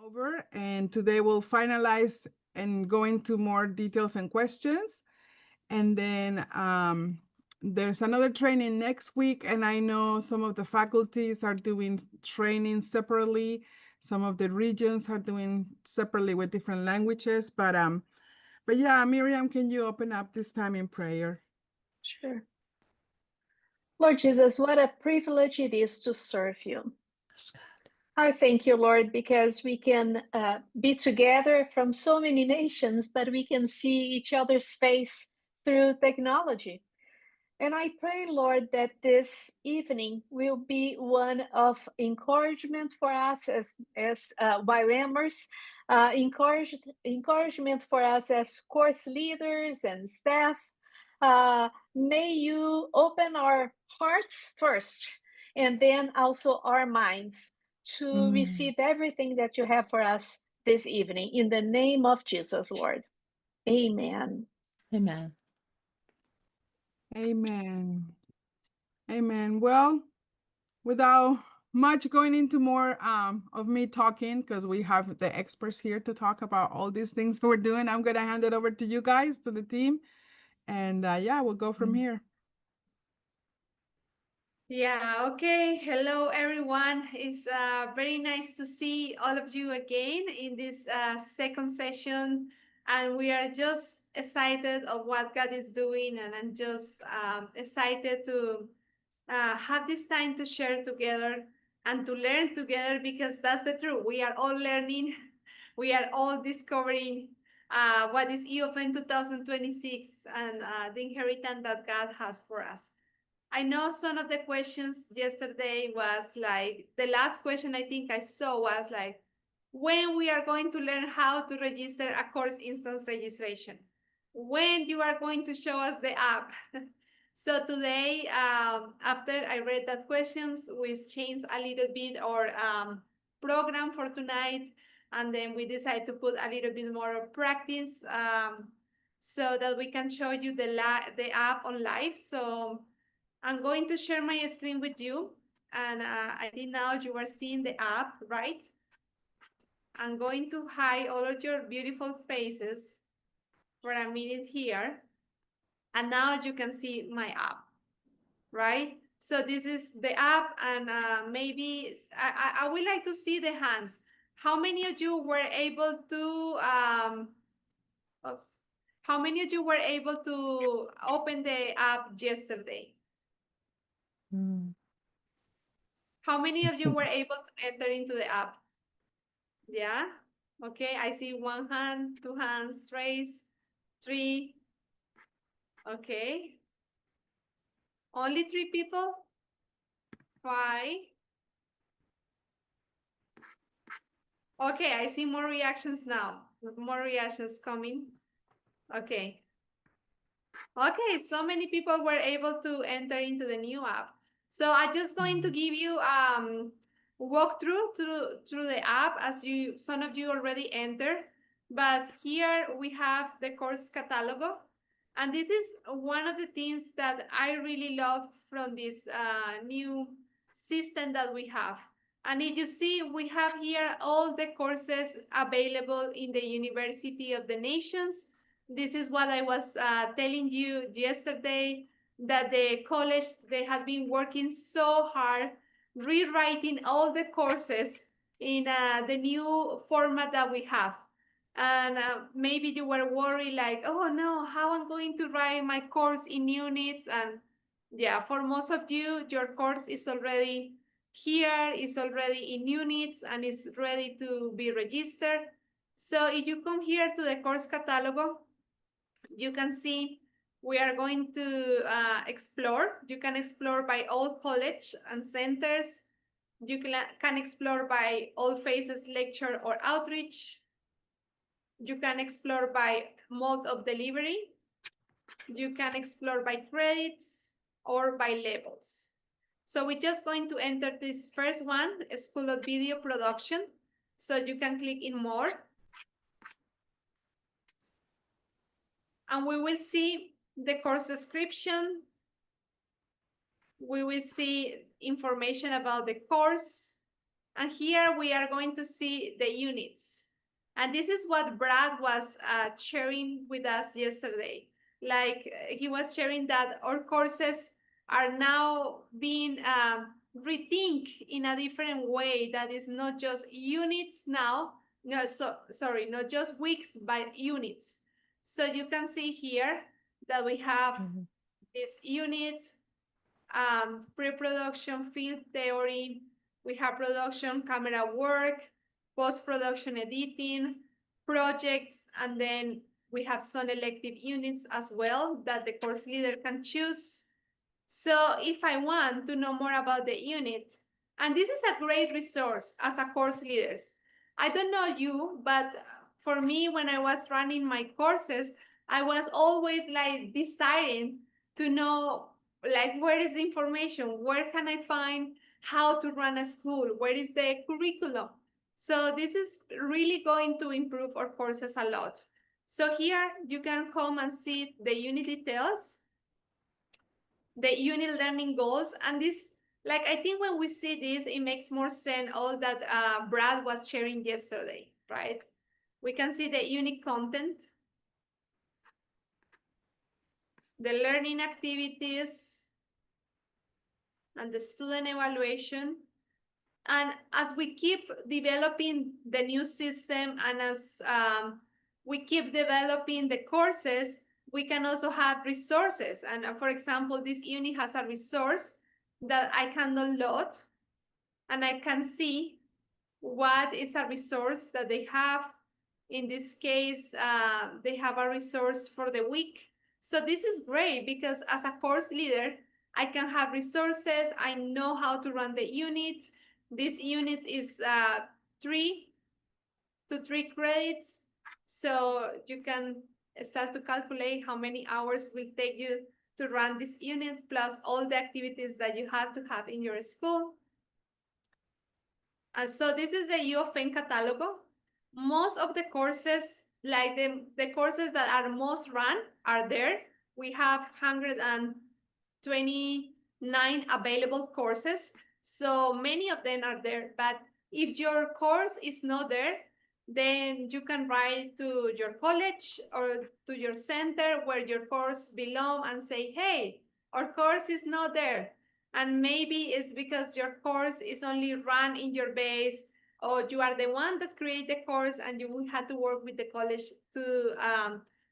over, and today we'll finalize and go into more details and questions. And then there's another training next week, and I know some of the faculties are doing training separately. Some of the regions are doing separately with different languages. But yeah, Miriam, can you open up this time in prayer? Sure. Lord Jesus, what a privilege it is to serve you. I thank you, Lord, because we can be together from so many nations, but we can see each other's face through technology. And I pray, Lord, that this evening will be one of encouragement for us as YWAMers, encouragement for us as course leaders and staff. May you open our hearts first, and then also our minds to receive everything that you have for us this evening. In the name of Jesus, Lord. Amen. Amen. Amen. Amen. Well, without much going into more of me talking, because we have the experts here to talk about all these things we're doing, I'm going to hand it over to you guys, to the team. And yeah, we'll go from here. Yeah, okay. Hello, everyone. It's very nice to see all of you again in this second session. And we are just excited of what God is doing. And I'm just excited to have this time to share together and to learn together, because that's the truth. We are all learning. We are all discovering what is UofN 2026 and the inheritance that God has for us. I know some of the questions yesterday was like, the last question I think I saw was like, when we are going to learn how to register a course instance registration, when you are going to show us the app. So today, after I read that questions, we changed a little bit our program for tonight, and then we decided to put a little bit more of practice so that we can show you the app on live. So I'm going to share my screen with you, and I think now you are seeing the app, right? I'm going to hide all of your beautiful faces for a minute here, and now you can see my app, right? So this is the app, and maybe I would like to see the hands. How many of you were able to, how many of you were able to open the app yesterday? How many of you were able to enter into the app? Yeah? Okay, I see one hand, two hands raised, three. Okay. Only three people? Five. Okay, I see more reactions now. More reactions coming. Okay. Okay, so many people were able to enter into the new app. So I'm just going to give you walkthrough through the app, as you some of you already entered. But here we have the course catalog, and this is one of the things that I really love from this new system that we have. And if you see, we have here all the courses available in the University of the Nations. This is what I was telling you yesterday, that the college, they have been working so hard rewriting all the courses in the new format that we have. And maybe you were worried like, oh no, how I'm going to write my course in units. And yeah, for most of you, your course is already here, is already in units, and is ready to be registered. So if you come here to the course catalog, you can see we are going to explore. You can explore by all college and centers. You can explore by all phases, lecture or outreach. You can explore by mode of delivery. You can explore by credits or by levels. So we're just going to enter this first one, School of Video Production. So you can click in more. And we will see the course description. We will see information about the course. And here we are going to see the units. And this is what Brad was sharing with us yesterday. Like he was sharing that our courses are now being rethink in a different way, that is not just units now, no, sorry, not just weeks, but units. So you can see here that we have this unit, pre-production, field theory, we have production, camera work, post-production editing, projects, and then we have some elective units as well that the course leader can choose. So if I want to know more about the unit, and this is a great resource as a course leaders. I don't know you, but for me, when I was running my courses, I was always like desiring to know, like, where is the information? Where can I find how to run a school? Where is the curriculum? So this is really going to improve our courses a lot. So here you can come and see the unit details, the unit learning goals, and this, like, I think when we see this, it makes more sense all that Brad was sharing yesterday, right? We can see the unit content, the learning activities, and the student evaluation. And as we keep developing the new system, and as we keep developing the courses, we can also have resources. And for example, this unit has a resource that I can download, and I can see what is a resource that they have. In this case, they have a resource for the week. So this is great because as a course leader, I can have resources. I know how to run the unit. This unit is 3 to 3 credits. So you can start to calculate how many hours will take you to run this unit, plus all the activities that you have to have in your school. So this is the UofN catalog. Most of the courses, like the courses that are most run, are there. We have 129 available courses. So many of them are there. But if your course is not there, then you can write to your college or to your center where your course belongs and say, hey, our course is not there. And maybe it's because your course is only run in your base, or you are the one that create the course and you will have to work with the college to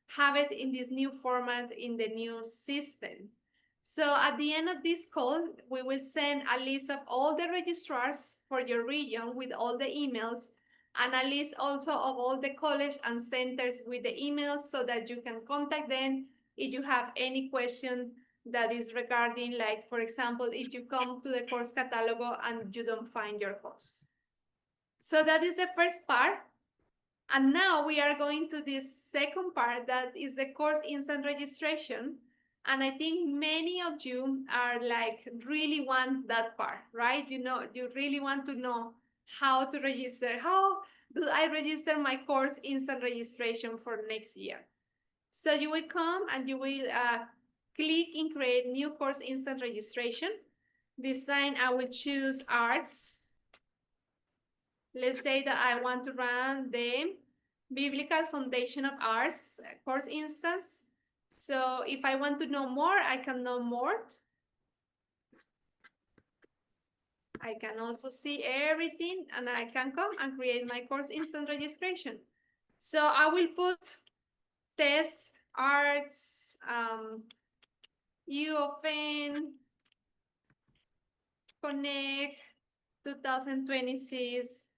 have it in this new format in the new system. So at the end of this call, we will send a list of all the registrars for your region with all the emails, and a list also of all the college and centers with the emails so that you can contact them if you have any question that is regarding, like, for example, if you come to the course catalog and you don't find your course. So that is the first part. And now we are going to this second part, that is the course instant registration. And I think many of you are like, really want that part, right? You know, you really want to know how to register. How do I register my course instant registration for next year? So you will come and you will click in create new course instant registration. This time I will choose arts. Let's say that I want to run the Biblical Foundation of Arts course instance. So if I want to know more, I can know more. I can also see everything, and I can come and create my course instant registration. So I will put test arts, UofN, Connect 2026,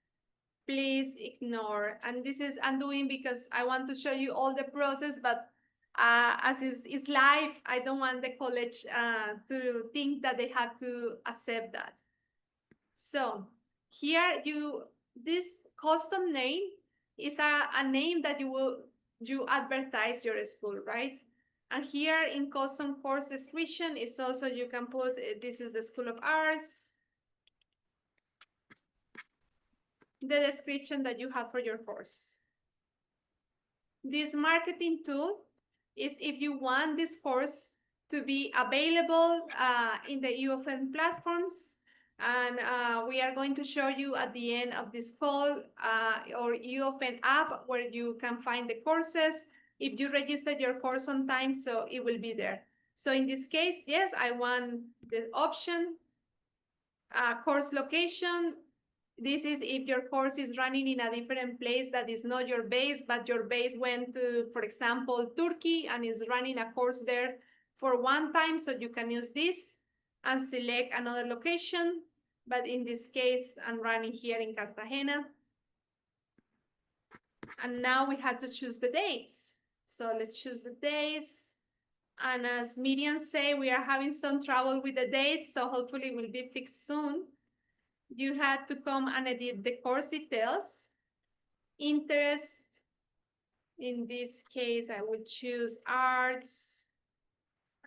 please ignore. And this is I'm doing because I want to show you all the process, but as is live, I don't want the college to think that they have to accept that. So here this custom name is a name that you advertise your school, right? And here in custom course description is also, you can put this is the School of Arts, the description that you have for your course. This marketing tool is if you want this course to be available in the UofN platforms, And we are going to show you at the end of this call our UofN app where you can find the courses. If you registered your course on time, so it will be there. So in this case, yes, I want the option, course location. This is if your course is running in a different place that is not your base, but your base went to, for example, Turkey and is running a course there for one time. So you can use this and select another location. But in this case, I'm running here in Cartagena. And now we have to choose the dates. So let's choose the days. And as Miriam said, we are having some trouble with the dates, so hopefully it will be fixed soon. You had to come and edit the course details. Interest, in this case, I will choose arts.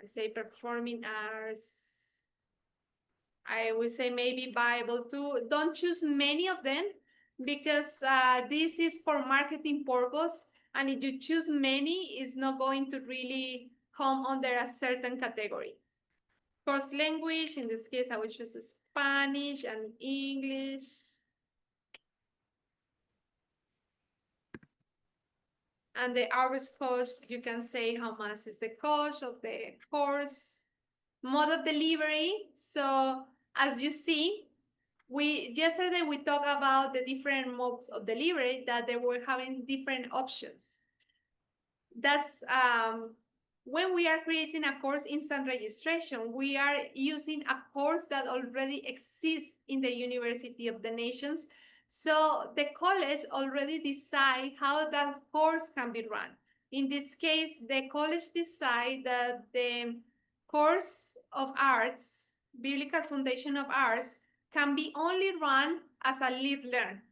I say performing arts. I will say maybe Bible too. Don't choose many of them because this is for marketing purpose. And if you choose many, it's not going to really come under a certain category. Course language, in this case, I will choose Spanish and English. And the average cost, you can say how much is the cost of the course. Mode of delivery. So as you see, yesterday we talked about the different modes of delivery that they were having different options. That's when we are creating a course instant registration, we are using a course that already exists in the University of the Nations. So the college already decide how that course can be run. In this case, the college decide that the course of arts, Biblical Foundation of Arts, can be only run as a live learn.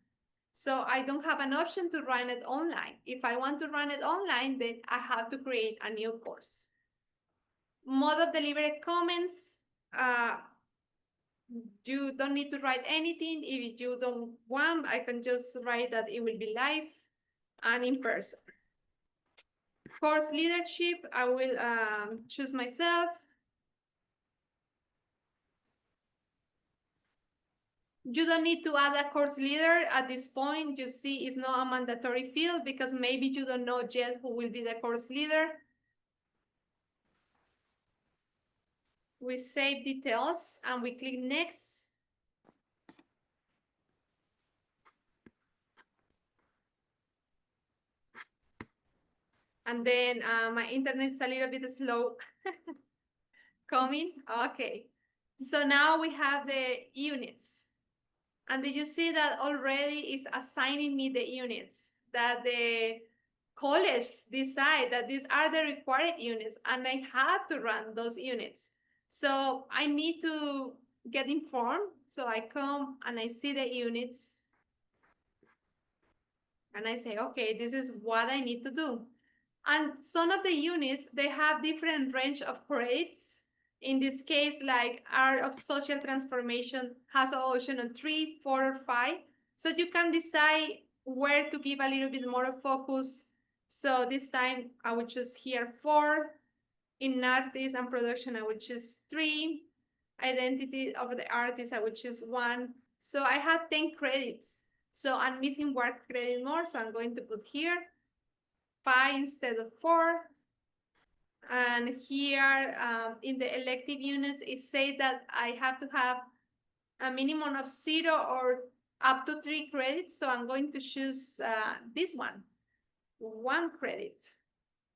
So I don't have an option to run it online. If I want to run it online, then I have to create a new course. Mode of delivery comments, you don't need to write anything. If you don't want, I can just write that it will be live and in person. Course leadership, I will choose myself. You don't need to add a course leader at this point. You see, it's not a mandatory field because maybe you don't know yet who will be the course leader. We save details and we click next. And then my internet is a little bit slow coming. Okay. So now we have the units. And did you see that already is assigning me the units that the college decide that these are the required units and I have to run those units. So I need to get informed. So I come and I see the units and I say, okay, this is what I need to do. And some of the units, they have different range of grades. In this case, like Art of Social Transformation has an option on 3, 4, or 5. So you can decide where to give a little bit more focus. So this time I would choose here 4. In artist and production, I would choose 3. Identity of the artist, I would choose 1. So I have 10 credits. So I'm missing 1 credit more. So I'm going to put here 5 instead of 4. And here in the elective units, it says that I have to have a minimum of 0 or up to 3 credits. So I'm going to choose this one, 1 credit.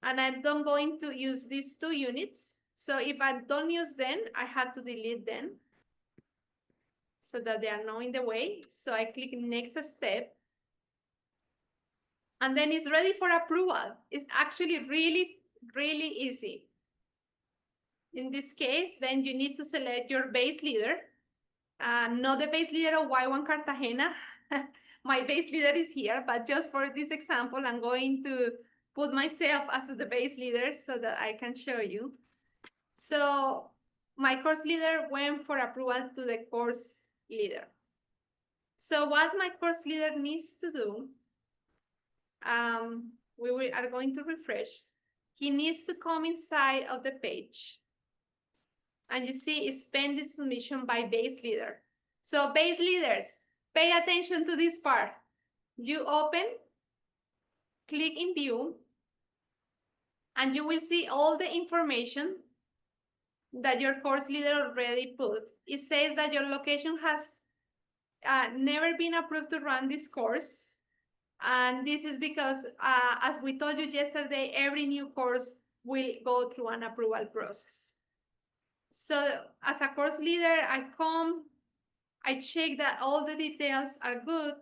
And I'm not going to use these 2 units. So if I don't use them, I have to delete them so that they are not in the way. So I click next step. And then it's ready for approval. It's actually really, really easy. In this case, then you need to select your base leader, not the base leader of YWAM Cartagena. My base leader is here, but just for this example, I'm going to put myself as the base leader so that I can show you. So my course leader went for approval to the course leader. So what my course leader needs to do, we are going to refresh. He needs to come inside of the page. And you see it's pending submission by base leader. So base leaders, pay attention to this part. You open, click in view, and you will see all the information that your course leader already put. It says that your location has never been approved to run this course. And this is because, as we told you yesterday, every new course will go through an approval process. So as a course leader, I come, I check that all the details are good.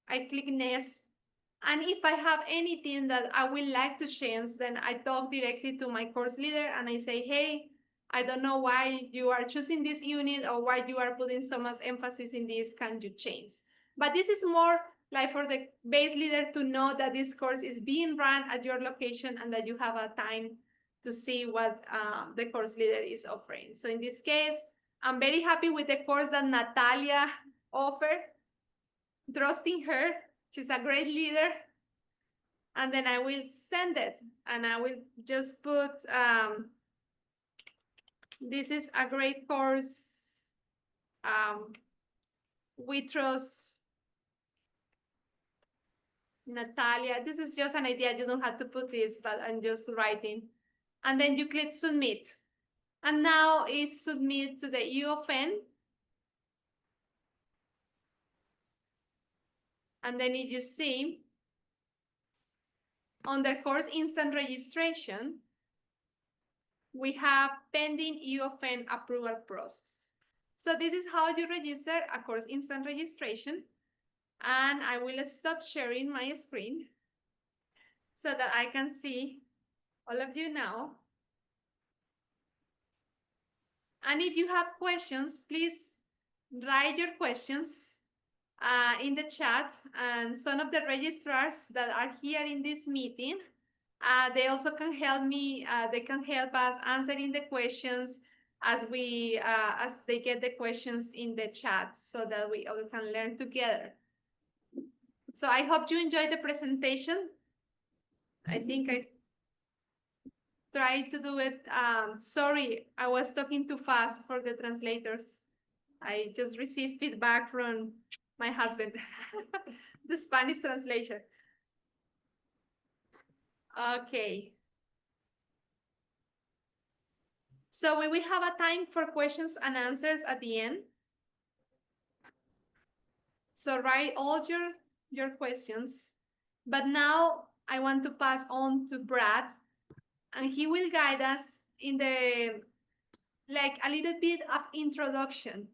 I click next. And if I have anything that I would like to change, then I talk directly to my course leader and I say, hey, I don't know why you are choosing this unit or why you are putting so much emphasis in this. Can you change? But this is more like for the base leader to know that this course is being run at your location and that you have a time to see what the course leader is offering. So in this case, I'm very happy with the course that Natalia offered. Trusting her, she's a great leader. And then I will send it and I will just put, this is a great course. We trust Natalia. This is just an idea. You don't have to put this, but I'm just writing. And then you click submit. And now it's submit to the UofN. And then if you see, on the course instant registration, we have pending UofN approval process. So this is how you register a course instant registration. And I will stop sharing my screen so that I can see all of you now. And if you have questions, please write your questions in the chat. And some of the registrars that are here in this meeting, they also can help me. They can help us answering the questions as they get the questions in the chat, so that we all can learn together. So I hope you enjoyed the presentation. I think I tried to do it. Sorry, I was talking too fast for the translators. I just received feedback from my husband, the Spanish translation. Okay. So we will have a time for questions and answers at the end. So write all your questions. But now I want to pass on to Brad, and he will guide us in a little bit of introduction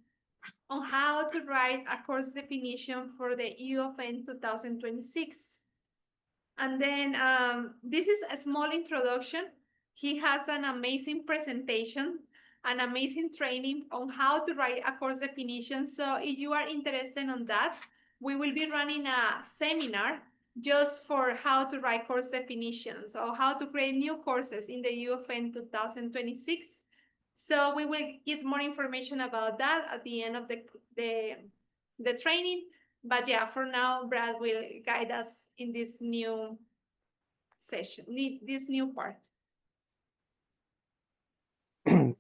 on how to write a course definition for the UofN 2026. And then this is a small introduction. He has an amazing presentation, an amazing training on how to write a course definition. So if you are interested in that, we will be running a seminar just for how to write course definitions or how to create new courses in the UofN 2026. So we will get more information about that at the end of the training. But yeah, for now, Brad will guide us in this new session, this new part.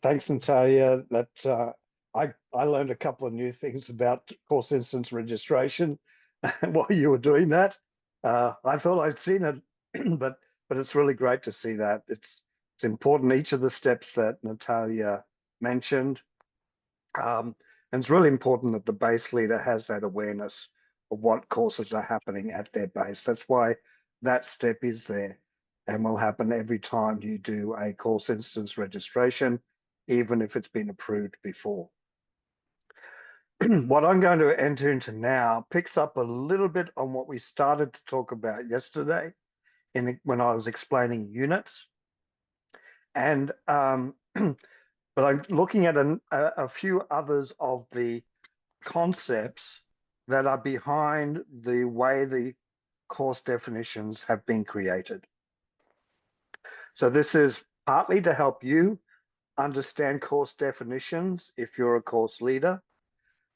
Thanks, Natalia. That I learned a couple of new things about course instance registration while you were doing that. I thought I'd seen it, but it's really great to see that. It's important, each of the steps that Natalia mentioned. And it's really important that the base leader has that awareness of what courses are happening at their base. That's why that step is there, and will happen every time you do a course instance registration, even if it's been approved before. What I'm going to enter into now picks up a little bit on what we started to talk about yesterday when I was explaining units. And but I'm looking at a few others of the concepts that are behind the way the course definitions have been created. So this is partly to help you understand course definitions if you're a course leader,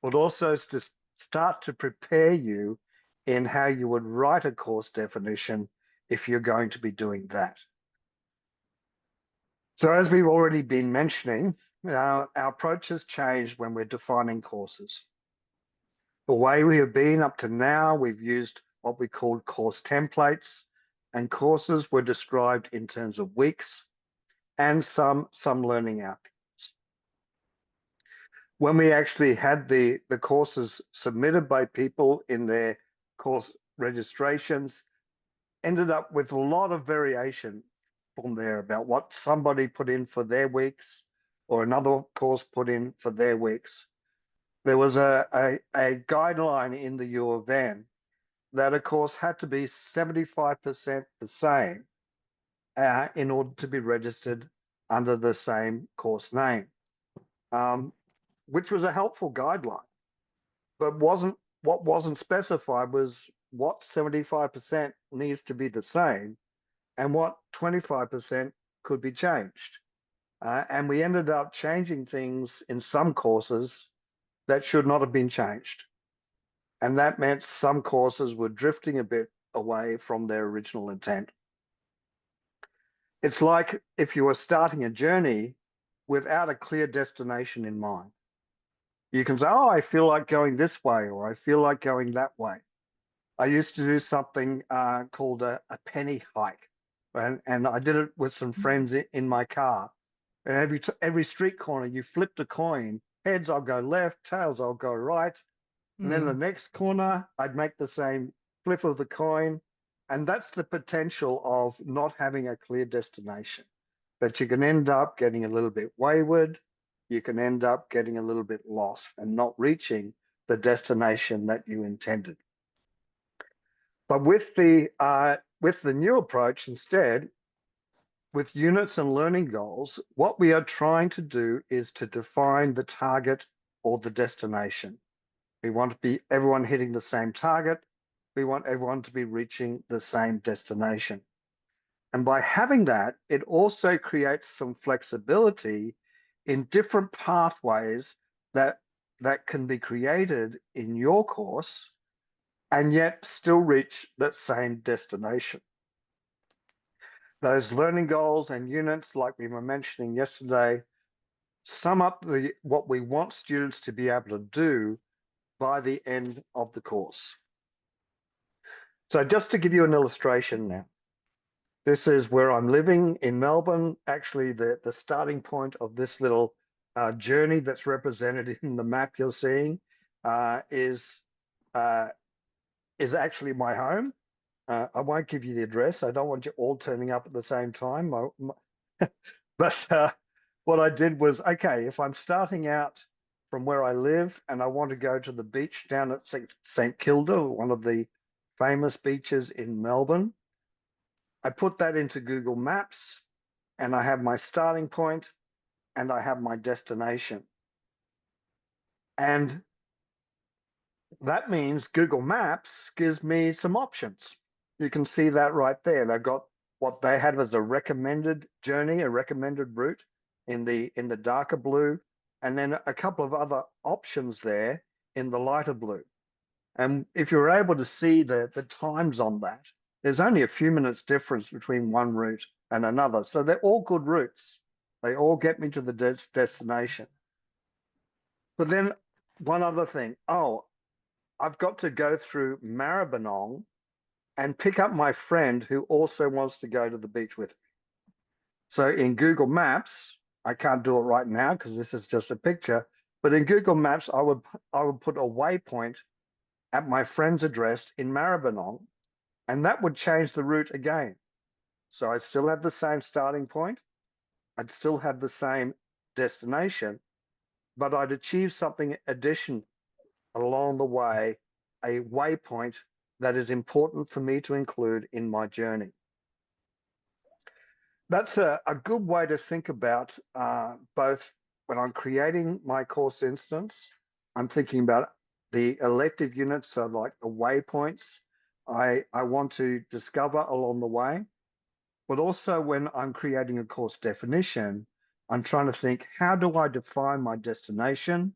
but also to start to prepare you in how you would write a course definition if you're going to be doing that. So as we've already been mentioning, our approach has changed when we're defining courses. The way we have been up to now, we've used what we called course templates, and courses were described in terms of weeks and some learning outcomes. When we actually had the courses submitted by people in their course registrations, ended up with a lot of variation from there about what somebody put in for their weeks or another course put in for their weeks. There was a guideline in the UofN that a course had to be 75% the same in order to be registered under the same course name, which was a helpful guideline, but what wasn't specified was what 75% needs to be the same and what 25% could be changed. And we ended up changing things in some courses that should not have been changed. And that meant some courses were drifting a bit away from their original intent. It's like if you were starting a journey without a clear destination in mind. You can say, oh, I feel like going this way, or I feel like going that way. I used to do something called a penny hike, and I did it with some friends in my car. And every street corner, you flipped a coin. Heads, I'll go left. Tails, I'll go right. And then the next corner, I'd make the same flip of the coin. And that's the potential of not having a clear destination, that you can end up getting a little bit wayward. You can end up getting a little bit lost and not reaching the destination that you intended. But with the new approach instead, with units and learning goals, what we are trying to do is to define the target or the destination. We want to be everyone hitting the same target. We want everyone to be reaching the same destination. And by having that, it also creates some flexibility in different pathways that can be created in your course and yet still reach that same destination. Those learning goals and units, like we were mentioning yesterday, sum up what we want students to be able to do by the end of the course. So just to give you an illustration now, this is where I'm living in Melbourne. Actually, the starting point of this little journey that's represented in the map you're seeing is actually my home. I won't give you the address. I don't want you all turning up at the same time. But what I did was, okay, if I'm starting out from where I live and I want to go to the beach down at St. Kilda, one of the famous beaches in Melbourne, I put that into Google Maps and I have my starting point and I have my destination. And that means Google Maps gives me some options. You can see that right there. They've got what they had as a recommended journey, a recommended route in the darker blue, and then a couple of other options there in the lighter blue. And if you're able to see the times on that, there's only a few minutes difference between one route and another. So they're all good routes. They all get me to the destination. But then one other thing, I've got to go through Maribyrnong and pick up my friend who also wants to go to the beach with me. So in Google Maps, I can't do it right now because this is just a picture, but in Google Maps, I would put a waypoint at my friend's address in Maribyrnong, and that would change the route again. So I still have the same starting point. I'd still have the same destination, but I'd achieve something additional along the way, a waypoint that is important for me to include in my journey. That's a good way to think about both when I'm creating my course instance, I'm thinking about the elective units, so like the waypoints I want to discover along the way, but also when I'm creating a course definition, I'm trying to think, how do I define my destination?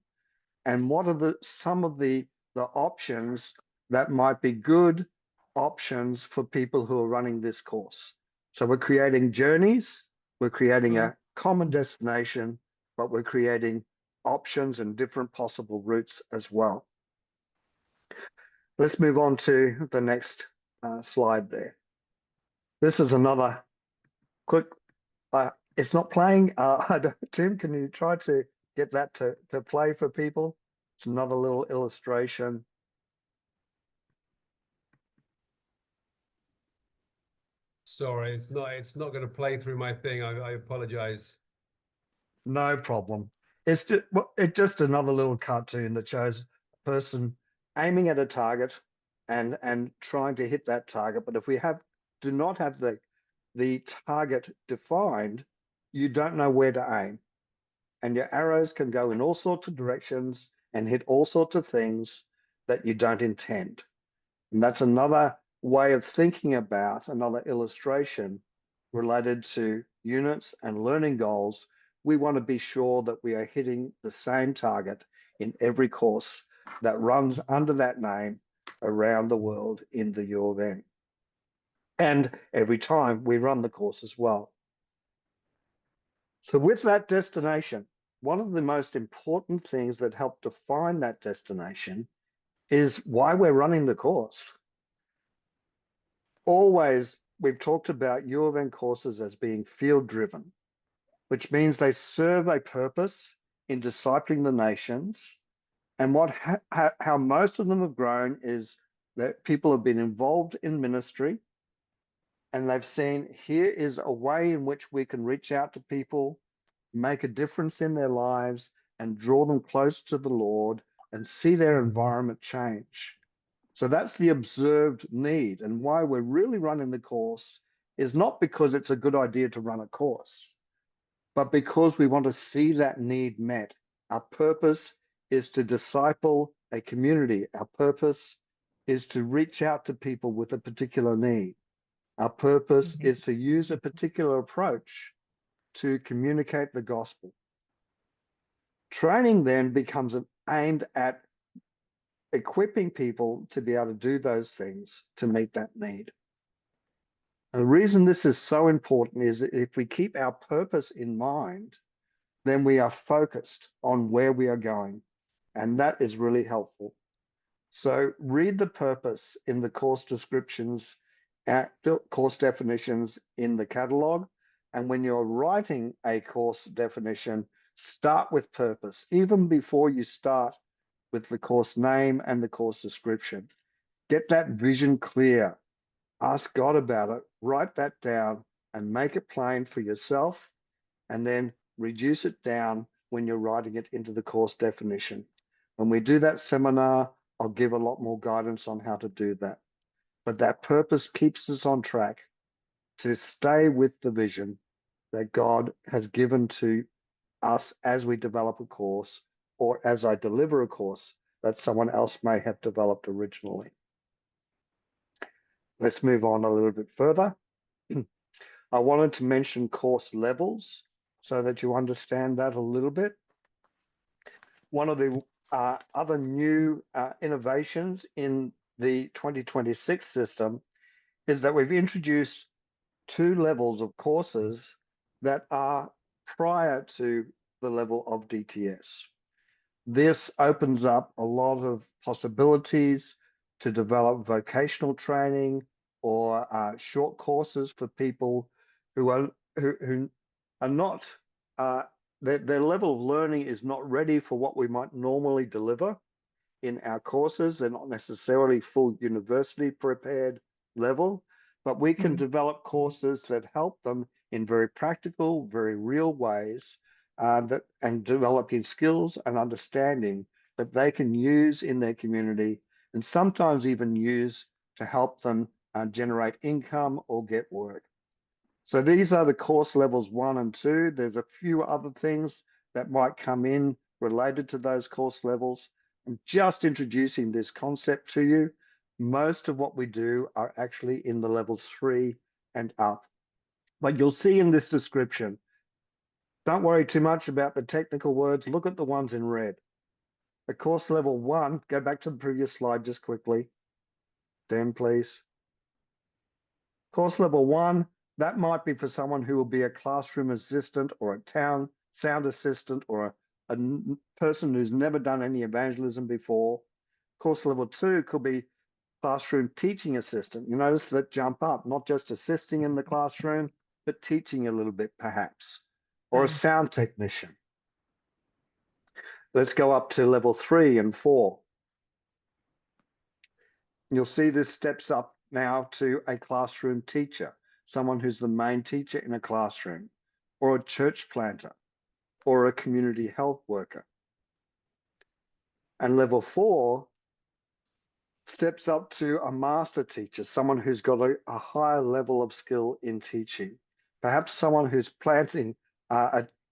And what are some of the options that might be good options for people who are running this course? So we're creating journeys, we're creating a common destination, but we're creating options and different possible routes as well. Let's move on to the next slide there. This is another quick, it's not playing. Tim, can you try to get that to play for people? It's another little illustration. Sorry, it's not going to play through my thing. I apologize. No problem. It's just another little cartoon that shows a person aiming at a target and trying to hit that target. But if we do not have the target defined, you don't know where to aim. And your arrows can go in all sorts of directions and hit all sorts of things that you don't intend. And that's another way of thinking about, another illustration related to units and learning goals. We want to be sure that we are hitting the same target in every course that runs under that name around the world in the UofN. And every time we run the course as well. So with that destination, one of the most important things that help define that destination is why we're running the course. Always, we've talked about UofN courses as being field-driven, which means they serve a purpose in discipling the nations. And how most of them have grown is that people have been involved in ministry, and they've seen here is a way in which we can reach out to people, make a difference in their lives, and draw them close to the Lord and see their environment change. So that's the observed need. And why we're really running the course is not because it's a good idea to run a course, but because we want to see that need met. Our purpose is to disciple a community. Our purpose is to reach out to people with a particular need. Our purpose is to use a particular approach to communicate the gospel. Training then becomes aimed at equipping people to be able to do those things to meet that need. And the reason this is so important is that if we keep our purpose in mind, then we are focused on where we are going. And that is really helpful. So read the purpose in the course descriptions, course definitions in the catalog. And when you're writing a course definition, start with purpose, even before you start with the course name and the course description. Get that vision clear. Ask God about it, write that down and make it plain for yourself, and then reduce it down when you're writing it into the course definition. When we do that seminar, I'll give a lot more guidance on how to do that. But that purpose keeps us on track to stay with the vision that God has given to us as we develop a course, or as I deliver a course that someone else may have developed originally. Let's move on a little bit further. I wanted to mention course levels so that you understand that a little bit. One of the other new innovations in the 2026 system is that we've introduced 2 levels of courses that are prior to the level of DTS. This opens up a lot of possibilities to develop vocational training or short courses for people who are not, their level of learning is not ready for what we might normally deliver in our courses. They're not necessarily full university prepared level, but we can develop courses that help them in very practical, very real ways, and developing skills and understanding that they can use in their community, and sometimes even use to help them generate income or get work. So these are the course levels 1 and 2. There's a few other things that might come in related to those course levels. I'm just introducing this concept to you. Most of what we do are actually in the levels 3 and up. But you'll see in this description, don't worry too much about the technical words. Look at the ones in red. The course level 1, go back to the previous slide just quickly. Dan, please. Course level 1, that might be for someone who will be a classroom assistant or a town sound assistant or a person who's never done any evangelism before. Course level 2 could be classroom teaching assistant. You notice that jump up, not just assisting in the classroom, but teaching a little bit perhaps, or a sound technician. Let's go up to level 3 and 4. You'll see this steps up now to a classroom teacher, someone who's the main teacher in a classroom, or a church planter, or a community health worker. And level 4 steps up to a master teacher, someone who's got a higher level of skill in teaching, perhaps someone who's planting,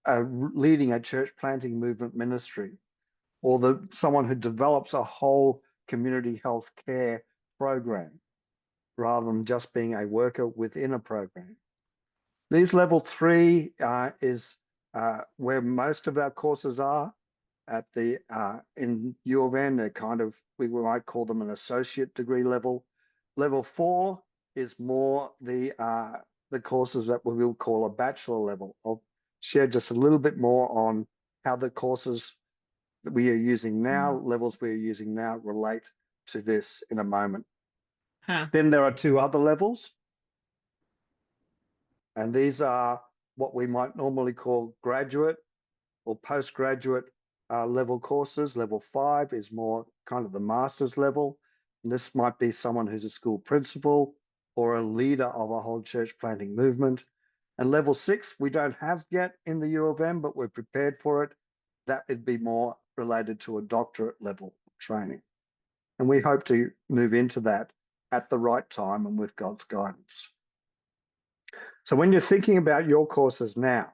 leading a church planting movement ministry, or someone who develops a whole community health care program, rather than just being a worker within a program. These level 3 is where most of our courses are at the in UofN. They're kind of, we might call them an associate degree level. Level 4 is more the courses that we will call a bachelor level. I'll share just a little bit more on how the courses that we are using now, levels we are using now, relate to this in a moment. Then there are 2 other levels, and these are what we might normally call graduate or postgraduate level courses. Level 5 is more kind of the master's level. And this might be someone who's a school principal or a leader of a whole church planting movement. And level 6, we don't have yet in the UofM, but we're prepared for it. That would be more related to a doctorate level training. And we hope to move into that at the right time and with God's guidance. So when you're thinking about your courses now,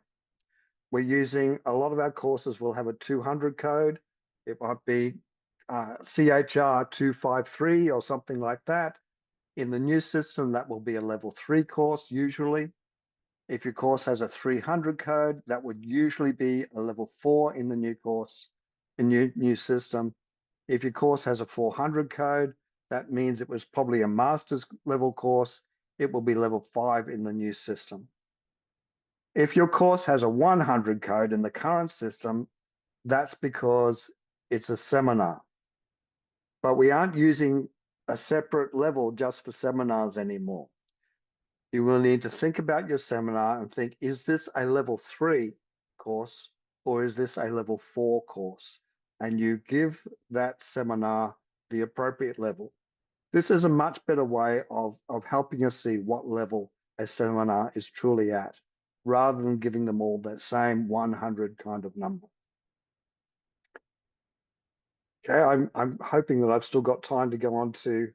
we're using, a lot of our courses will have a 200 code. It might be CHR 253 or something like that. In the new system, that will be a level 3 course usually. If your course has a 300 code, that would usually be a level 4 in the new course, in new system. If your course has a 400 code, that means it was probably a master's level course. It will be level 5 in the new system. If your course has a 100 code in the current system, that's because it's a seminar. But we aren't using a separate level just for seminars anymore. You will need to think about your seminar and think, is this a level 3 course or is this a level 4 course? And you give that seminar the appropriate level. This is a much better way of helping us see what level a seminar is truly at, rather than giving them all that same 100 kind of number. Okay, I'm hoping that I've still got time to go on to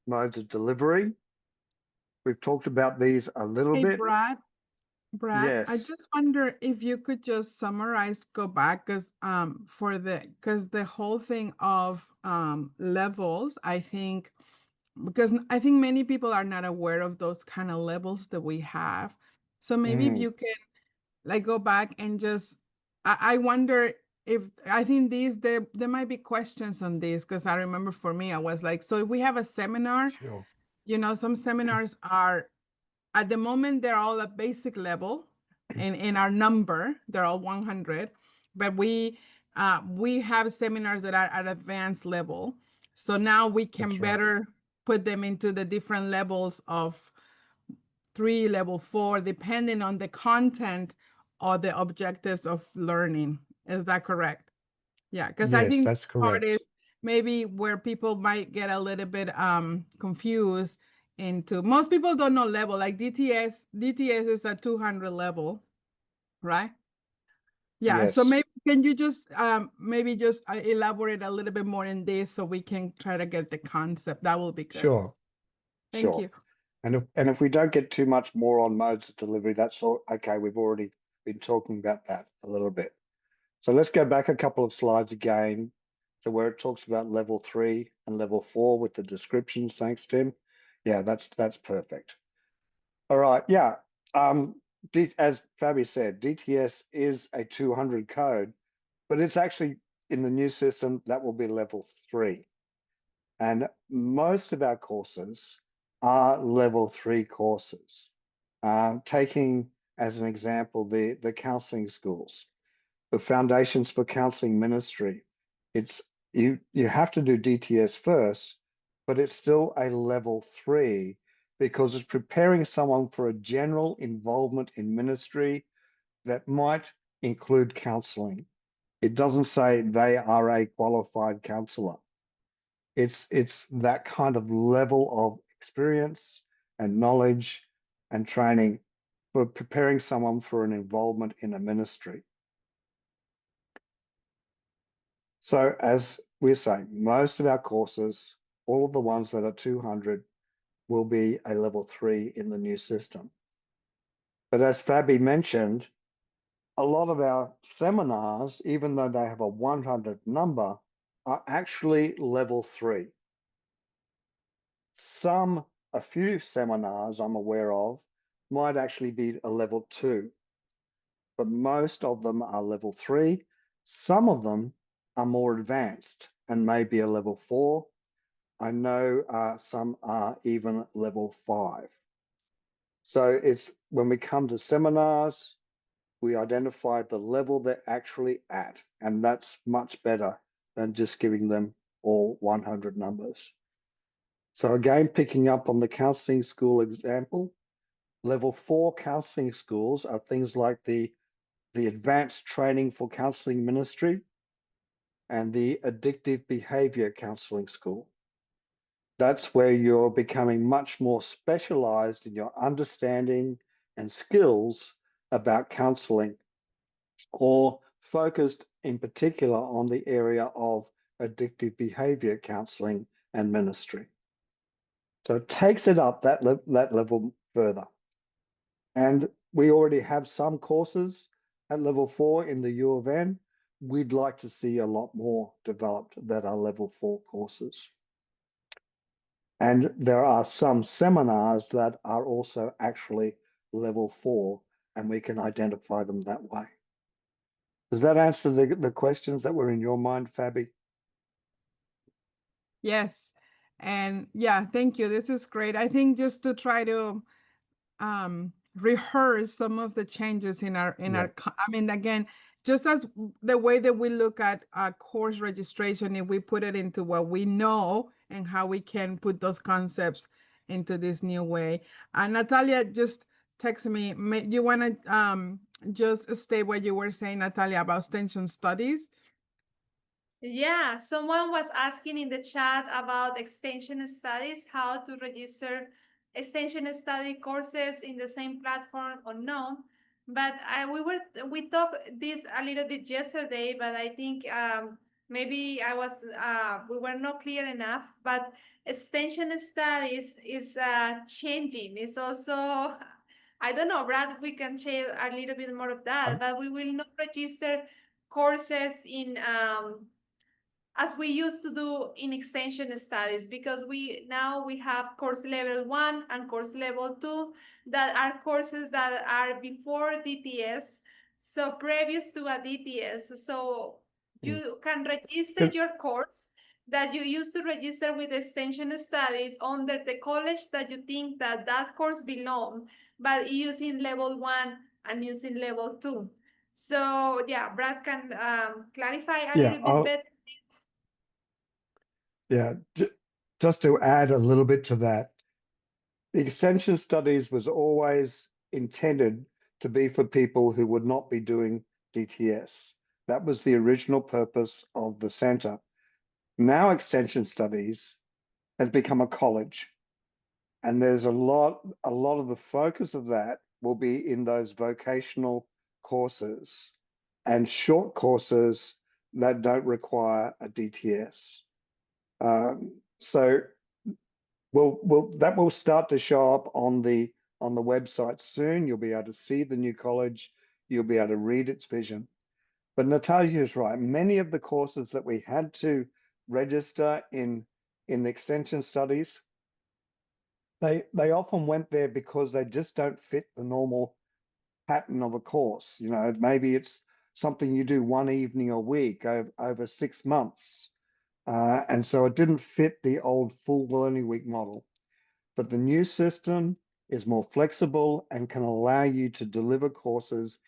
modes of delivery. We've talked about these a little bit. Brad, Yes. I just wonder if you could just summarize, go back, because the whole thing of levels, I think, because I think many people are not aware of those kind of levels that we have. So maybe if you can like go back and just, I wonder if, I think there might be questions on this, because I remember for me, I was like, so if we have a seminar, Sure. you know, some seminars are, at the moment, they're all at basic level, and in our number, they're all 100, but we have seminars that are at advanced level. So now we can That's right. better put them into the different levels of 3, level 4, depending on the content or the objectives of learning. Is that correct? Yeah, because I Yes, think that's part correct. is maybe where people might get a little bit confused into, most people don't know level, like DTS is a 200 level, right? Yeah, so Yes. maybe can you just maybe just elaborate a little bit more in this so we can try to get the concept? That will be good. Sure. Thank Sure. you. And if we don't get too much more on modes of delivery, that's all okay. We've already been talking about that a little bit. So let's go back a couple of slides again to where it talks about level 3 and level 4 with the descriptions. Thanks, Tim. Yeah, that's perfect. All right. Yeah. As Fabi said, DTS is a 200 code, but it's actually in the new system that will be level 3. And most of our courses are level 3 courses. Taking as an example the counseling schools. the Foundations for Counseling Ministry. It's you have to do DTS first, but it's still a level 3 because it's preparing someone for a general involvement in ministry that might include counseling. It doesn't say they are a qualified counselor. It's that kind of level of experience and knowledge and training for preparing someone for an involvement in a ministry. So as we're saying, most of our courses, all of the ones that are 200, will be a level 3 in the new system. But as Fabi mentioned, a lot of our seminars, even though they have a 100 number, are actually level 3. A few seminars I'm aware of might actually be a level 2, but most of them are level 3. Some of them are more advanced and may be a level 4. I know some are even level 5. So it's when we come to seminars, we identify the level they're actually at, and that's much better than just giving them all 100 numbers. So again, picking up on the counseling school example, level 4 counseling schools are things like the advanced training for counseling ministry and the addictive behavior counseling school. That's where you're becoming much more specialized in your understanding and skills about counseling, or focused in particular on the area of addictive behavior counseling and ministry. So it takes it up that level further. And we already have some courses at level 4 in the UofN. We'd like to see a lot more developed that are level 4 courses. And there are some seminars that are also actually level 4, and we can identify them that way. Does that answer the questions that were in your mind, Fabi? Yes. And yeah, thank you. This is great. I think just to try to rehearse some of the changes in our I mean, again, just as the way that we look at course registration, if we put it into what we know and how we can put those concepts into this new way. Natalia just texted me. You want to just state what you were saying, Natalia, about extension studies? Yeah, someone was asking in the chat about extension studies, how to register extension study courses in the same platform or no. But we talked this a little bit yesterday, but I think maybe we were not clear enough. But extension studies is changing. It's also, I don't know, Brad, we can share a little bit more of that, but we will not register courses in as we used to do in extension studies, because we have course level 1 and course level 2 that are courses that are before DTS, so previous to a DTS. So you can register your course that you used to register with extension studies under the college that you think that course belongs, but using level 1 and using level 2. So yeah, Brad can clarify a little bit better. Yeah, just to add a little bit to that, the extension studies was always intended to be for people who would not be doing DTS. That was the original purpose of the center. Now extension studies has become a college, and there's a lot of the focus of that will be in those vocational courses and short courses that don't require a DTS. So that will start to show up on the website soon. You'll be able to see the new college. You'll be able to read its vision. But Natalia is right. Many of the courses that we had to register in the extension studies, they often went there because they just don't fit the normal pattern of a course. You know, maybe it's something you do one evening a week over 6 months. And so it didn't fit the old full learning week model. But the new system is more flexible and can allow you to deliver courses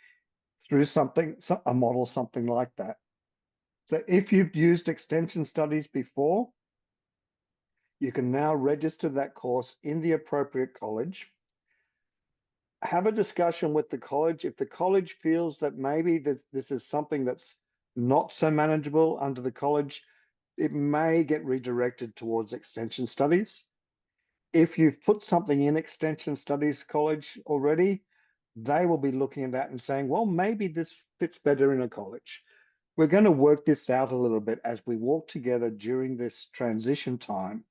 through a model, something like that. So if you've used extension studies before, you can now register that course in the appropriate college. Have a discussion with the college. If the college feels that maybe this is something that's not so manageable under the college, it may get redirected towards extension studies. If you've put something in extension studies college already, they will be looking at that and saying, well, maybe this fits better in a college. We're going to work this out a little bit as we walk together during this transition time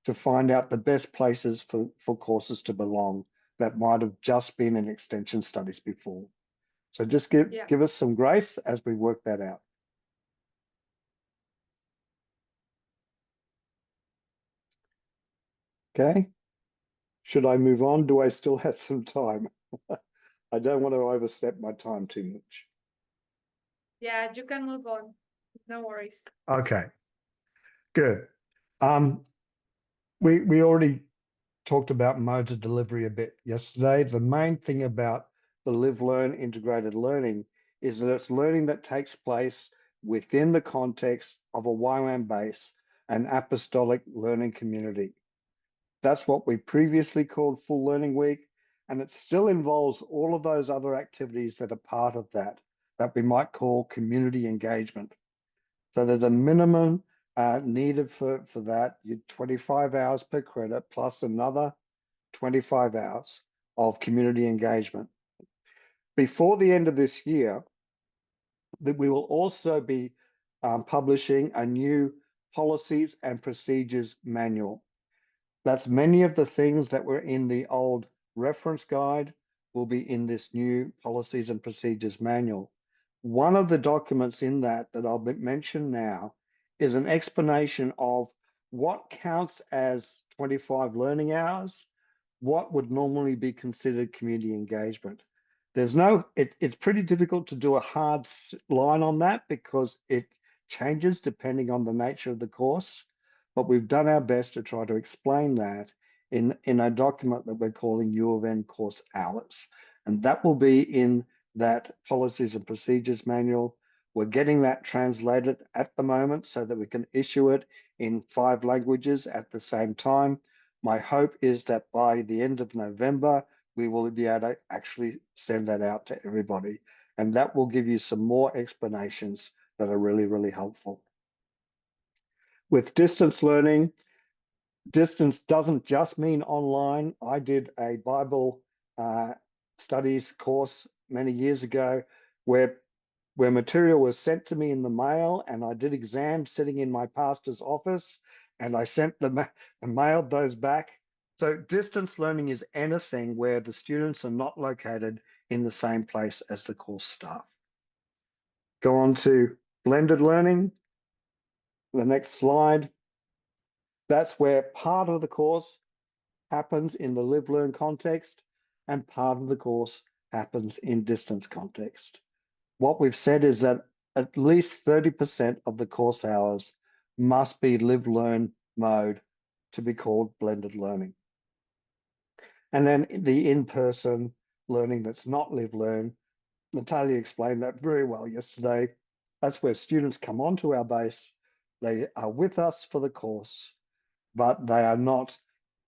to find out the best places for courses to belong that might have just been in extension studies before. So just give us some grace as we work that out. Okay. Should I move on? Do I still have some time? I don't want to overstep my time too much. Yeah, you can move on. No worries. Okay, good. We already talked about modes of delivery a bit yesterday. The main thing about the Live Learn integrated learning is that it's learning that takes place within the context of a YWAM base, an apostolic learning community. That's what we previously called Full Learning Week, and it still involves all of those other activities that are part of that we might call community engagement. So there's a minimum needed for that. You 25 hours per credit plus another 25 hours of community engagement. Before the end of this year, that we will also be publishing a new policies and procedures manual. That's many of the things that were in the old reference guide will be in this new policies and procedures manual. One of the documents in that I'll mention now is an explanation of what counts as 25 learning hours, what would normally be considered community engagement. It's pretty difficult to do a hard line on that because it changes depending on the nature of the course, but we've done our best to try to explain that in a document that we're calling UofN course hours. And that will be in that policies and procedures manual. We're getting that translated at the moment so that we can issue it in 5 languages at the same time. My hope is that by the end of November, we will be able to actually send that out to everybody. And that will give you some more explanations that are really, really helpful. With distance learning, distance doesn't just mean online. I did a Bible studies course many years ago where material was sent to me in the mail, and I did exams sitting in my pastor's office, and I sent them and mailed those back. So distance learning is anything where the students are not located in the same place as the course staff. Go on to blended learning. The next slide. That's where part of the course happens in the Live Learn context and part of the course happens in distance context. What we've said is that at least 30% of the course hours must be Live Learn mode to be called blended learning. And then the in-person learning that's not Live Learn, Natalia explained that very well yesterday. That's where students come onto our base. They are with us for the course, but they are not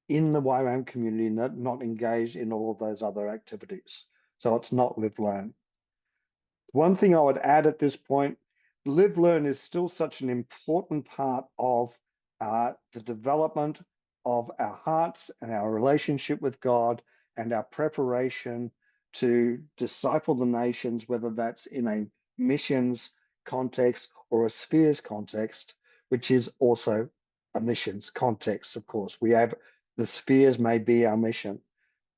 in the YWAM community, not engaged in all of those other activities. So it's not Live Learn. One thing I would add at this point, Live Learn is still such an important part of the development of our hearts and our relationship with God and our preparation to disciple the nations, whether that's in a missions context or a spheres context, which is also a missions context, of course. We have the spheres may be our mission.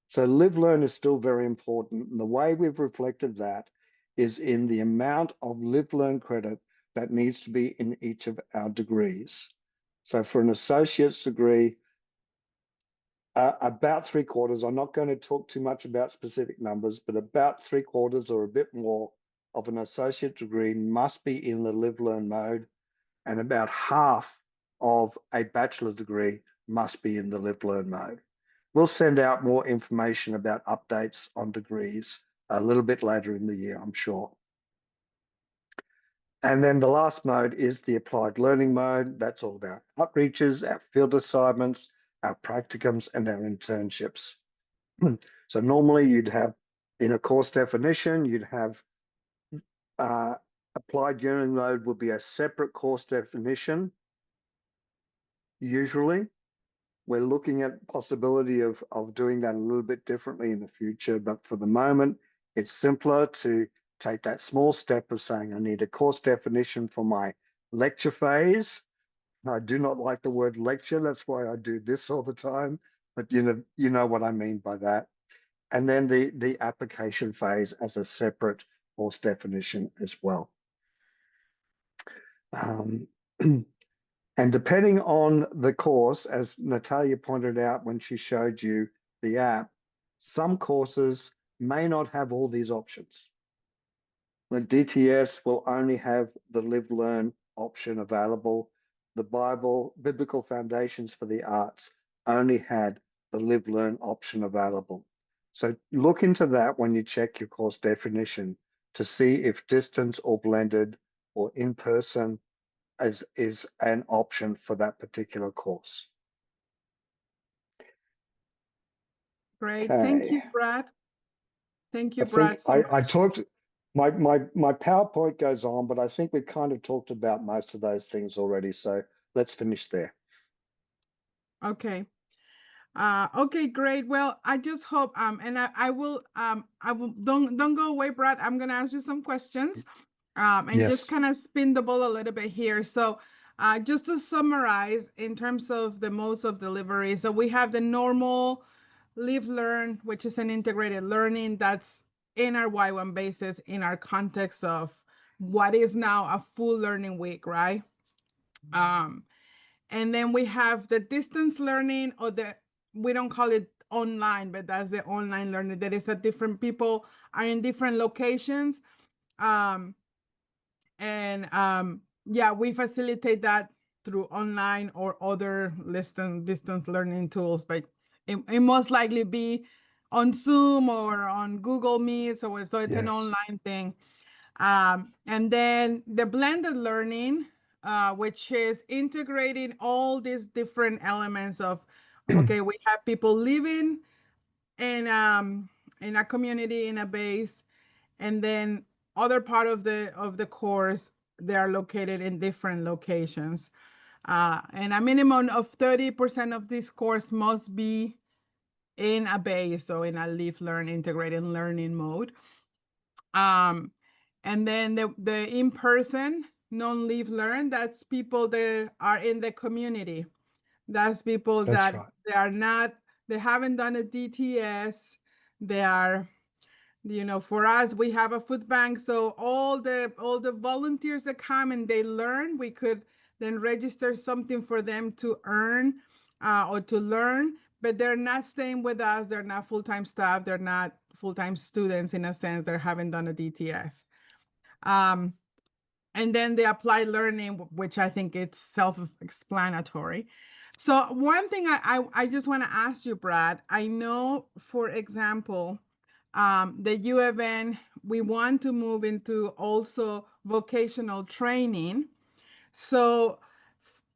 So Live Learn is still very important. And the way we've reflected that is in the amount of Live Learn credit that needs to be in each of our degrees. So for an associate's degree, about 3/4, I'm not going to talk too much about specific numbers, but about 3/4 or a bit more of an associate degree must be in the Live Learn mode, and about half of a bachelor degree must be in the Live Learn mode. We'll send out more information about updates on degrees a little bit later in the year, I'm sure. And then the last mode is the applied learning mode. That's all about outreaches, our field assignments, our practicums, and our internships. So normally you'd have, in a course definition, you'd have applied learning mode would be a separate course definition. Usually, we're looking at possibility of doing that a little bit differently in the future, but for the moment, it's simpler to take that small step of saying, I need a course definition for my lecture phase. I do not like the word lecture. That's why I do this all the time. But you know what I mean by that. And then the application phase as a separate course definition as well. And depending on the course, as Natalia pointed out when she showed you the app, some courses may not have all these options. The DTS will only have the Live Learn option available. The Biblical Foundations for the Arts only had the Live Learn option available. So look into that when you check your course definition to see if distance or blended or in-person is an option for that particular course. Great. Okay. Thank you, Brad. Thank you, I think Brad. So I much. talked, my PowerPoint goes on, but I think we kind of talked about most of those things already. So let's finish there. Okay. Okay, great. Well, I just hope and I will don't go away, Brad. I'm gonna ask you some questions and just Yes. kind of spin the ball a little bit here. So just to summarize in terms of the modes of delivery. So we have the normal Live Learn, which is an integrated learning that's in our YWAM basis in our context of what is now a full learning week, right? And then we have the distance learning, or we don't call it online, but that's the online learning. That is different people are in different locations. Yeah, we facilitate that through online or other distance learning tools, but it most likely be on Zoom or on Google Meet. So it's an online thing. And then the blended learning, which is integrating all these different elements of, okay, we have people living in a community, in a base, and then other part of the course, they are located in different locations. And a minimum of 30% of this course must be in a base, so in a Live Learn integrated learning mode. And then the in-person non-Live Learn, that's people that are in the community. That's people That's that right. they haven't done a DTS. They are, for us, we have a food bank. So all the volunteers that come and they learn, we could then register something for them to earn or to learn, but they're not staying with us. They're not full-time staff. They're not full-time students in a sense. They haven't done a DTS. And then the applied learning, which I think it's self-explanatory. So one thing I just want to ask you, Brad, I know, for example, the UofN, we want to move into also vocational training. So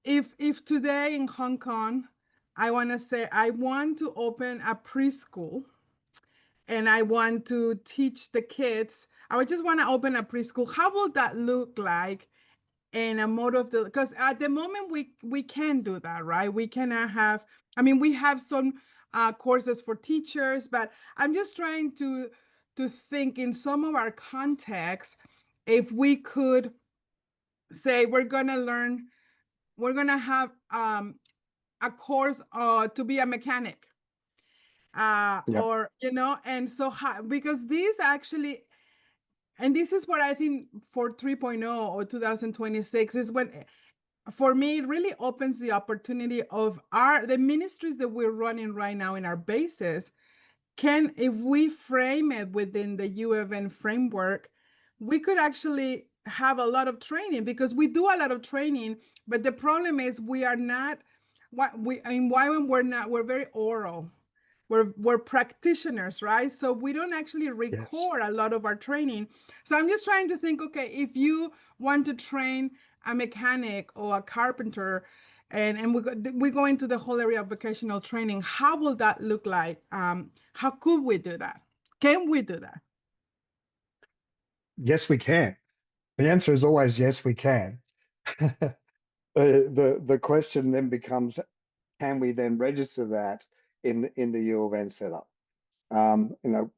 if today in Hong Kong, I want to say I want to open a preschool and I want to teach the kids, I would just want to open a preschool. How will that look like in a mode of because at the moment we can do that, right? We cannot have, I mean, we have some courses for teachers, but I'm just trying to think in some of our contexts, if we could say we're gonna have a course to be a mechanic, Yep. or and so because these actually, and this is what I think for 3.0 or 2026 is when, for me, it really opens the opportunity of the ministries that we're running right now in our bases. If we frame it within the UofN framework, we could actually have a lot of training, because we do a lot of training, but the problem is we are not, what we in YWAM, we're very oral. we're practitioners, right? So we don't actually Yes. record a lot of our training. So I'm just trying to think, okay, if you want to train a mechanic or a carpenter, and we go into the whole area of vocational training, how will that look like? How could we do that? Can we do that? Yes, we can. The answer is always yes, we can. The question then becomes, can we then register that in the U of N setup? You know,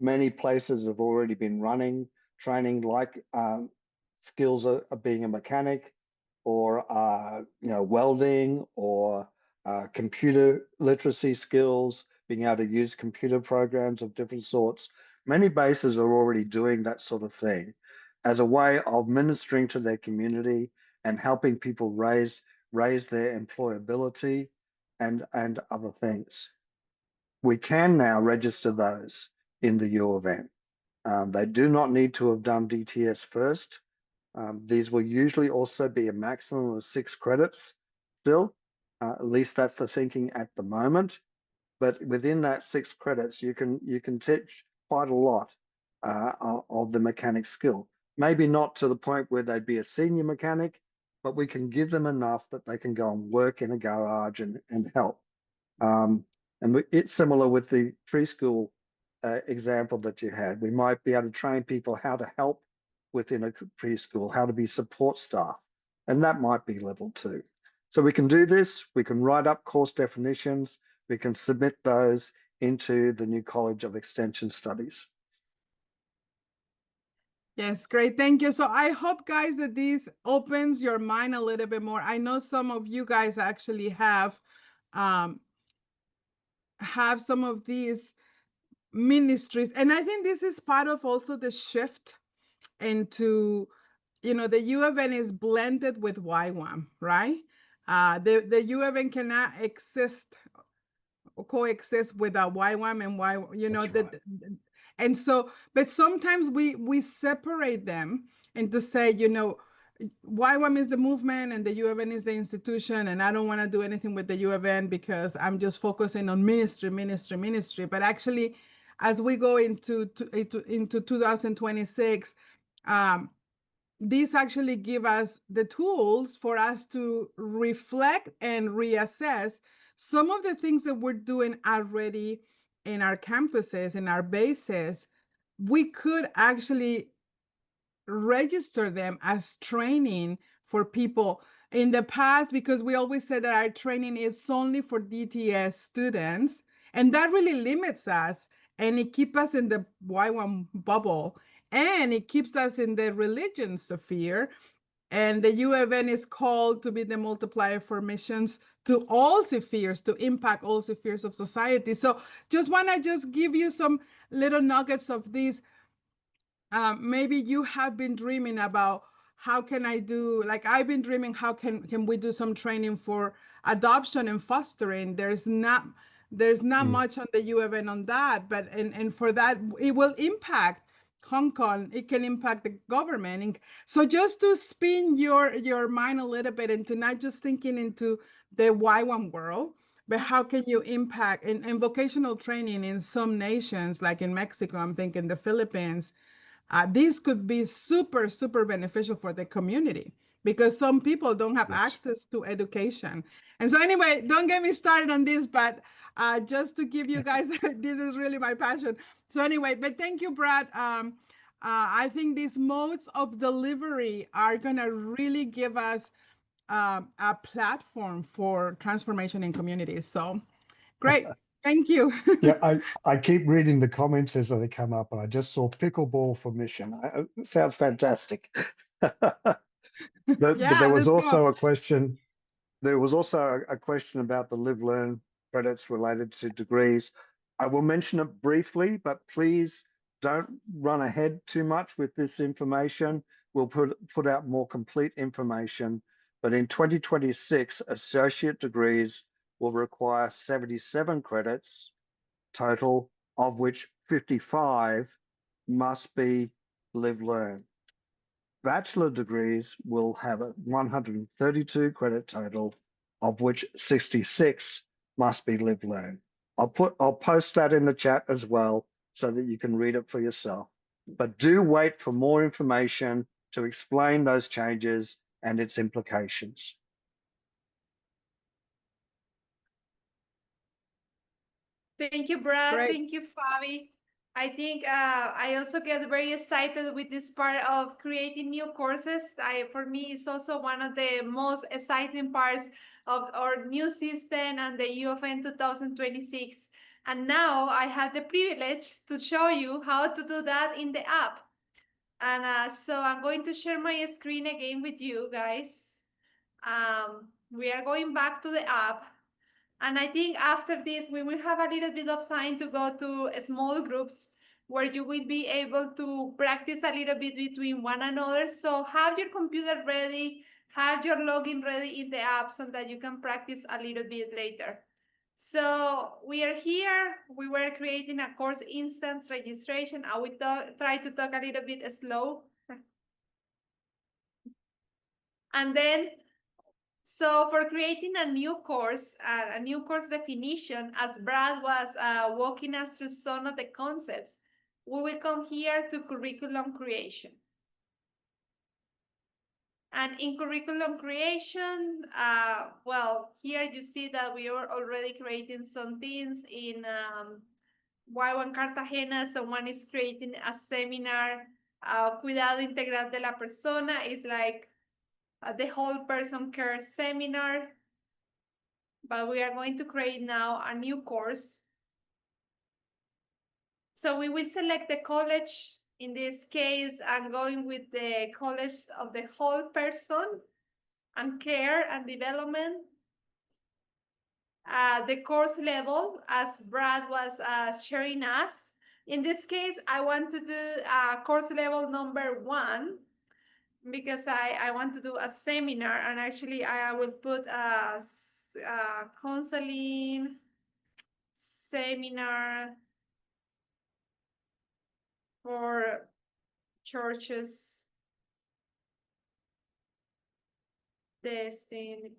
many places have already been running training like skills of being a mechanic, or you know, welding, or computer literacy skills, being able to use computer programs of different sorts. Many bases are already doing that sort of thing as a way of ministering to their community and helping people raise their employability and other things. We can now register those in the U of N. They do not need to have done DTS first. These will usually also be a maximum of 6 credits still. At least that's the thinking at the moment. But within that 6 credits, you can teach quite a lot of the mechanic skill. Maybe not to the point where they'd be a senior mechanic, but we can give them enough that they can go and work in a garage and help. And it's similar with the preschool example that you had. We might be able to train people how to help within a preschool, how to be support staff, and that might be level 2. So we can do this. We can write up course definitions. We can submit those into the new College of Extension Studies. Yes, great. Thank you. So I hope, guys, that this opens your mind a little bit more. I know some of you guys actually have some of these ministries, and I think this is part of also the shift into, you know, the U of N is blended with YWAM, right? The U of N cannot exist or coexist with a YWAM and you know, That's right. and so, but sometimes we separate them and to say, you know, YWAM is the movement and the U of N is the institution, and I don't want to do anything with the U of N because I'm just focusing on ministry. But actually, as we go into 2026, these actually give us the tools for us to reflect and reassess some of the things that we're doing already in our campuses, in our bases. We could actually register them as training for people. In the past, because we always said that our training is only for DTS students, and that really limits us, and it keeps us in the YWAM bubble, and it keeps us in the religion sphere. And the U of N is called to be the multiplier for missions to all spheres, to impact all spheres of society. So just want to just give you some little nuggets of these. Maybe you have been dreaming about how can I do, like I've been dreaming, how can we do some training for adoption and fostering? There's not much on the U of N on that, but and for that it will impact Hong Kong. It can impact the government. And so just to spin your mind a little bit into not just thinking into the YWAM world, but how can you impact in vocational training in some nations, like in Mexico, I'm thinking the Philippines. This could be super, super beneficial for the community because some people don't have access to education. And so anyway, don't get me started on this, but just to give you guys, this is really my passion. So anyway, but thank you, Brad. I think these modes of delivery are gonna really give us a platform for transformation in communities. So great, thank you. Yeah, I keep reading the comments as they come up, and I just saw pickleball for mission. It sounds fantastic. But Yeah, there was let's go. also a question. There was also a question about the live learn credits related to degrees. I will mention it briefly, but please don't run ahead too much with this information. We'll put out more complete information. But in 2026, associate degrees will require 77 credits total, of which 55 must be live learn. Bachelor degrees will have a 132 credit total, of which 66 must be live learn. I'll post that in the chat as well so that you can read it for yourself. But do wait for more information to explain those changes and its implications. Thank you, Brad. Great. Thank you, Fabi. I think I also get very excited with this part of creating new courses. For me, it's also one of the most exciting parts of our new system and the UofN 2026. And now I have the privilege to show you how to do that in the app. And so I'm going to share my screen again with you guys. We are going back to the app. And I think after this, we will have a little bit of time to go to small groups where you will be able to practice a little bit between one another. So have your computer ready, have your login ready in the app so that you can practice a little bit later. So we are here. We were creating a course instance registration. I will try to talk a little bit slow. And then so for creating a new course definition, as Brad was walking us through some of the concepts, we will come here to curriculum creation. And in curriculum creation, well, here you see that we are already creating some things in YWAM Cartagena. Someone is creating a seminar, Cuidado Integral de la Persona. It's like the whole person care seminar. But we are going to create now a new course. So we will select the college. In this case, I'm going with the college of the whole person and care and development. The course level, as Brad was sharing us. In this case, I want to do course level number 1 because I want to do a seminar, and actually I will put a counseling seminar for churches destined.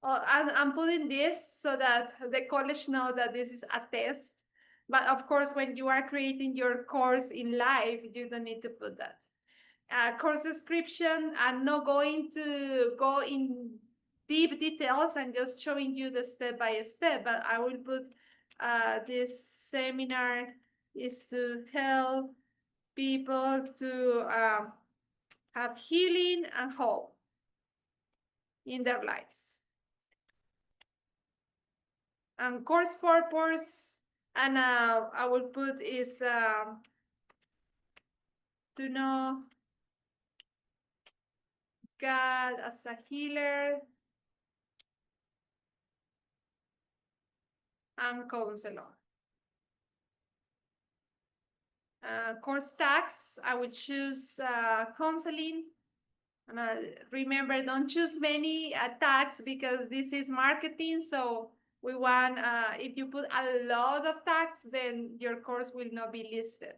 Oh, I'm putting this so that the college know that this is a test. But of course, when you are creating your course in live, you don't need to put that. Course description, I'm not going to go in deep details and just showing you the step by step, but I will put this seminar is to help people to have healing and hope in their lives. And course purpose, and I will put is to know God as a healer and counselor. Course tags, I would choose counseling. And remember, don't choose many tags because this is marketing. So we want, if you put a lot of tags, then your course will not be listed.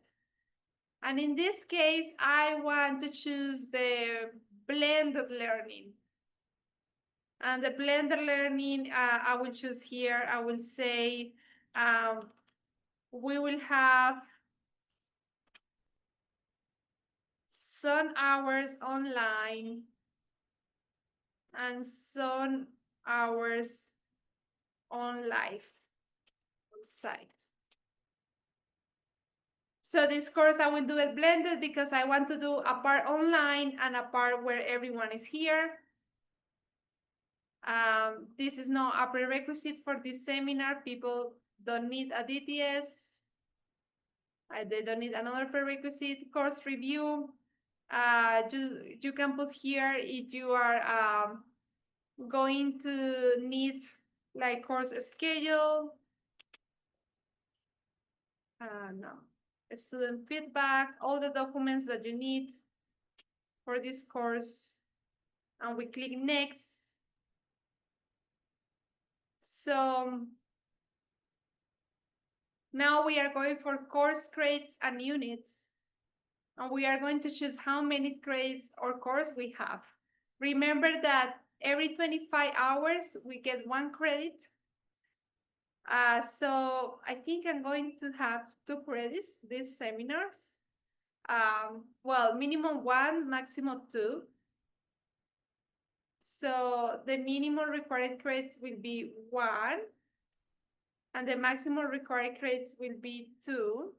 And in this case, I want to choose the blended learning. And the blended learning, I will choose here. I will say we will have some hours online and some hours on live site. So this course I will do it blended because I want to do a part online and a part where everyone is here. This is not a prerequisite for this seminar. People don't need a DTS. They don't need another prerequisite. Course review. You can put here if you are going to need like course schedule. No. Student feedback, all the documents that you need for this course. And we click next. So now we are going for course credits and units. And we are going to choose how many credits or course we have. Remember that every 25 hours, we get 1 credit. So I think I'm going to have 2 credits, these seminars. Well, minimum 1, maximum 2. So the minimum required credits will be 1, and the maximum required credits will be 2.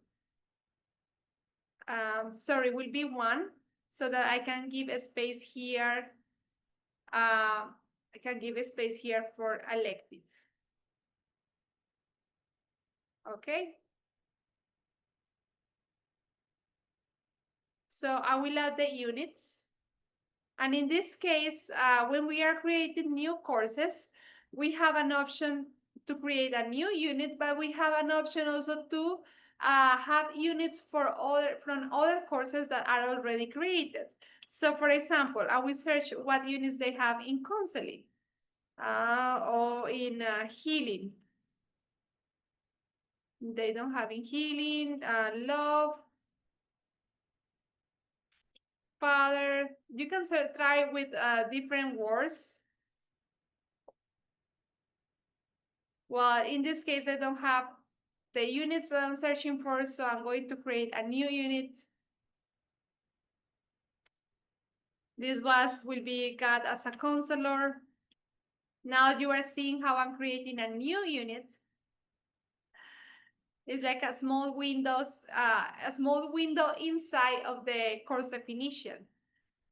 Sorry, will be 1, so that I can give a space here. I can give a space here for elective. Okay. So I will add the units. And in this case, when we are creating new courses, we have an option to create a new unit, but we have an option also to have units from other courses that are already created. So for example, I will search what units they have in counseling or in healing. They don't have in healing, love, father. You can try with different words. Well, in this case, I don't have the units that I'm searching for, so I'm going to create a new unit. This will be God as a counselor. Now you are seeing how I'm creating a new unit. It's like a small window inside of the course definition.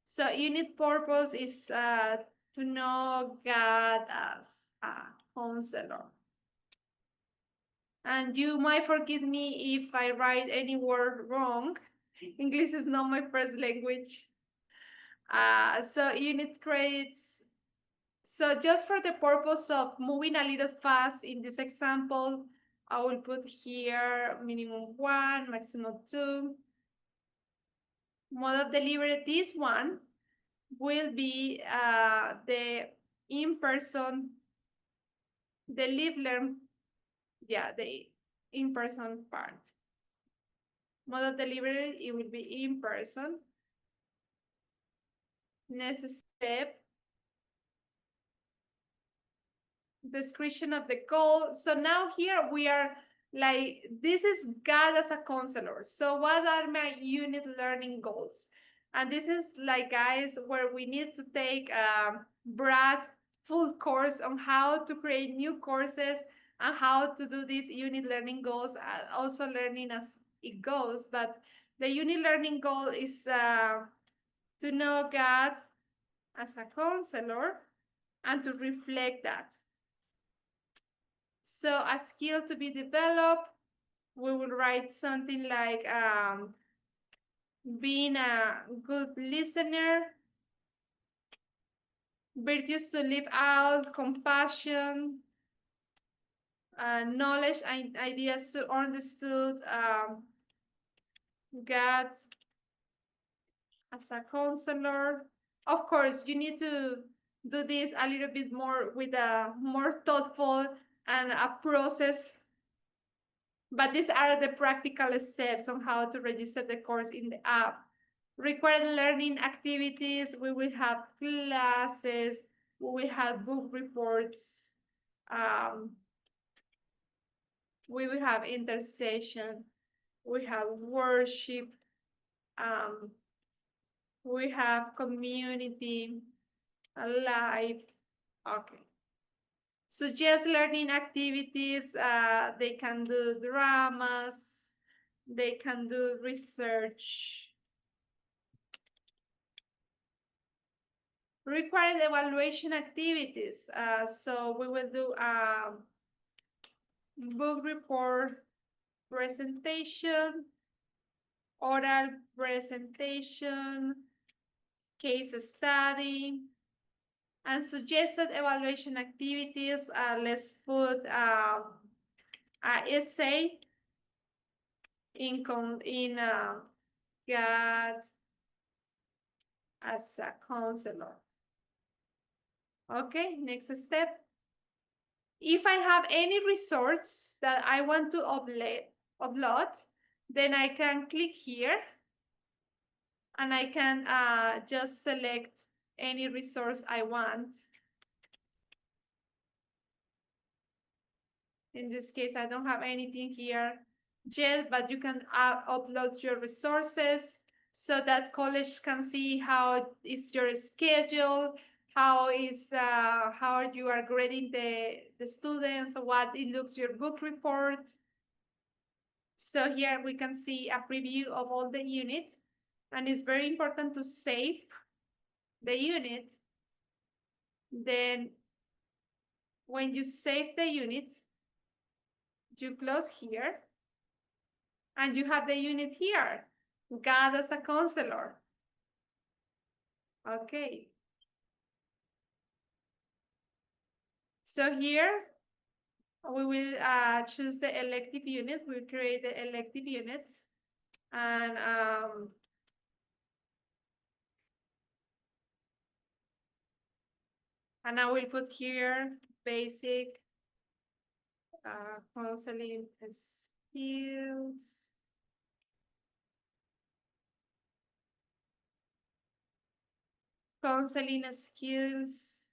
So unit purpose is to know God as a counselor. And you might forgive me if I write any word wrong. English is not my first language. So unit credits. So just for the purpose of moving a little fast in this example, I will put here minimum 1, maximum 2. Mode of delivery, this one will be the in-person, the live-learn, the in-person part. Mode of delivery, it will be in-person. Next step, description of the goal. So now here we are like, this is God as a counselor. So what are my unit learning goals? And this is like, guys, where we need to take a broad full course on how to create new courses and how to do these unit learning goals, also learning as it goes. But the unit learning goal is to know God as a counselor and to reflect that. So a skill to be developed, we will write something like being a good listener, virtues to live out, compassion, knowledge and ideas to understood, God as a counselor. Of course, you need to do this a little bit more with a more thoughtful and a process. But these are the practical steps on how to register the course in the app. Required learning activities, we will have classes, we will have book reports, we will have intercession, we have worship, we have community, life. Okay. Suggest learning activities. They can do dramas. They can do research. Required evaluation activities. So we will do book report presentation, oral presentation, case study, and suggested evaluation activities. Let's put an essay in God as a counselor. Okay, next step. If I have any resource that I want to upload, then I can click here and I can just select any resource I want. In this case, I don't have anything here yet, but you can upload your resources so that college can see how is your schedule, how you are grading the students, what it looks your book report. So here we can see a preview of all the unit, and it's very important to save the unit. Then when you save the unit, you close here, and you have the unit here, God as a counselor. Okay. So here we will choose the elective unit. We'll create the elective units, and I will put here basic counseling skills. Counseling skills.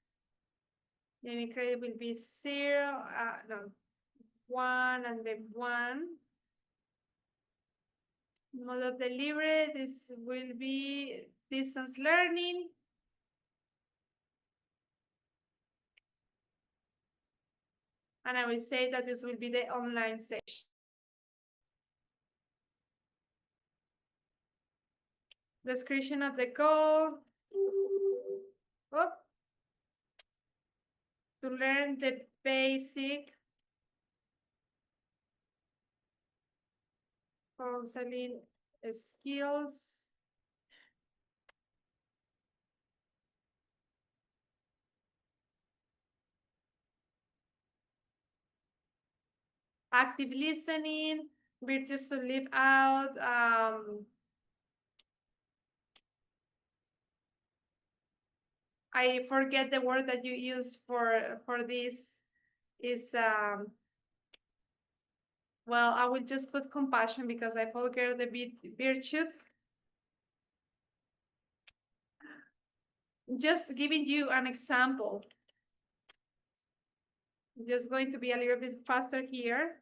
Unit credit will be 0, no, 1, and then 1. Mode of delivery, this will be distance learning. And I will say that this will be the online session. Description of the goal. Oh. To learn the basic counseling skills. Active listening, virtues to live out. I forget the word that you use for this. Is well, I will just put compassion because I forget the virtue. Just giving you an example. I'm just going to be a little bit faster here.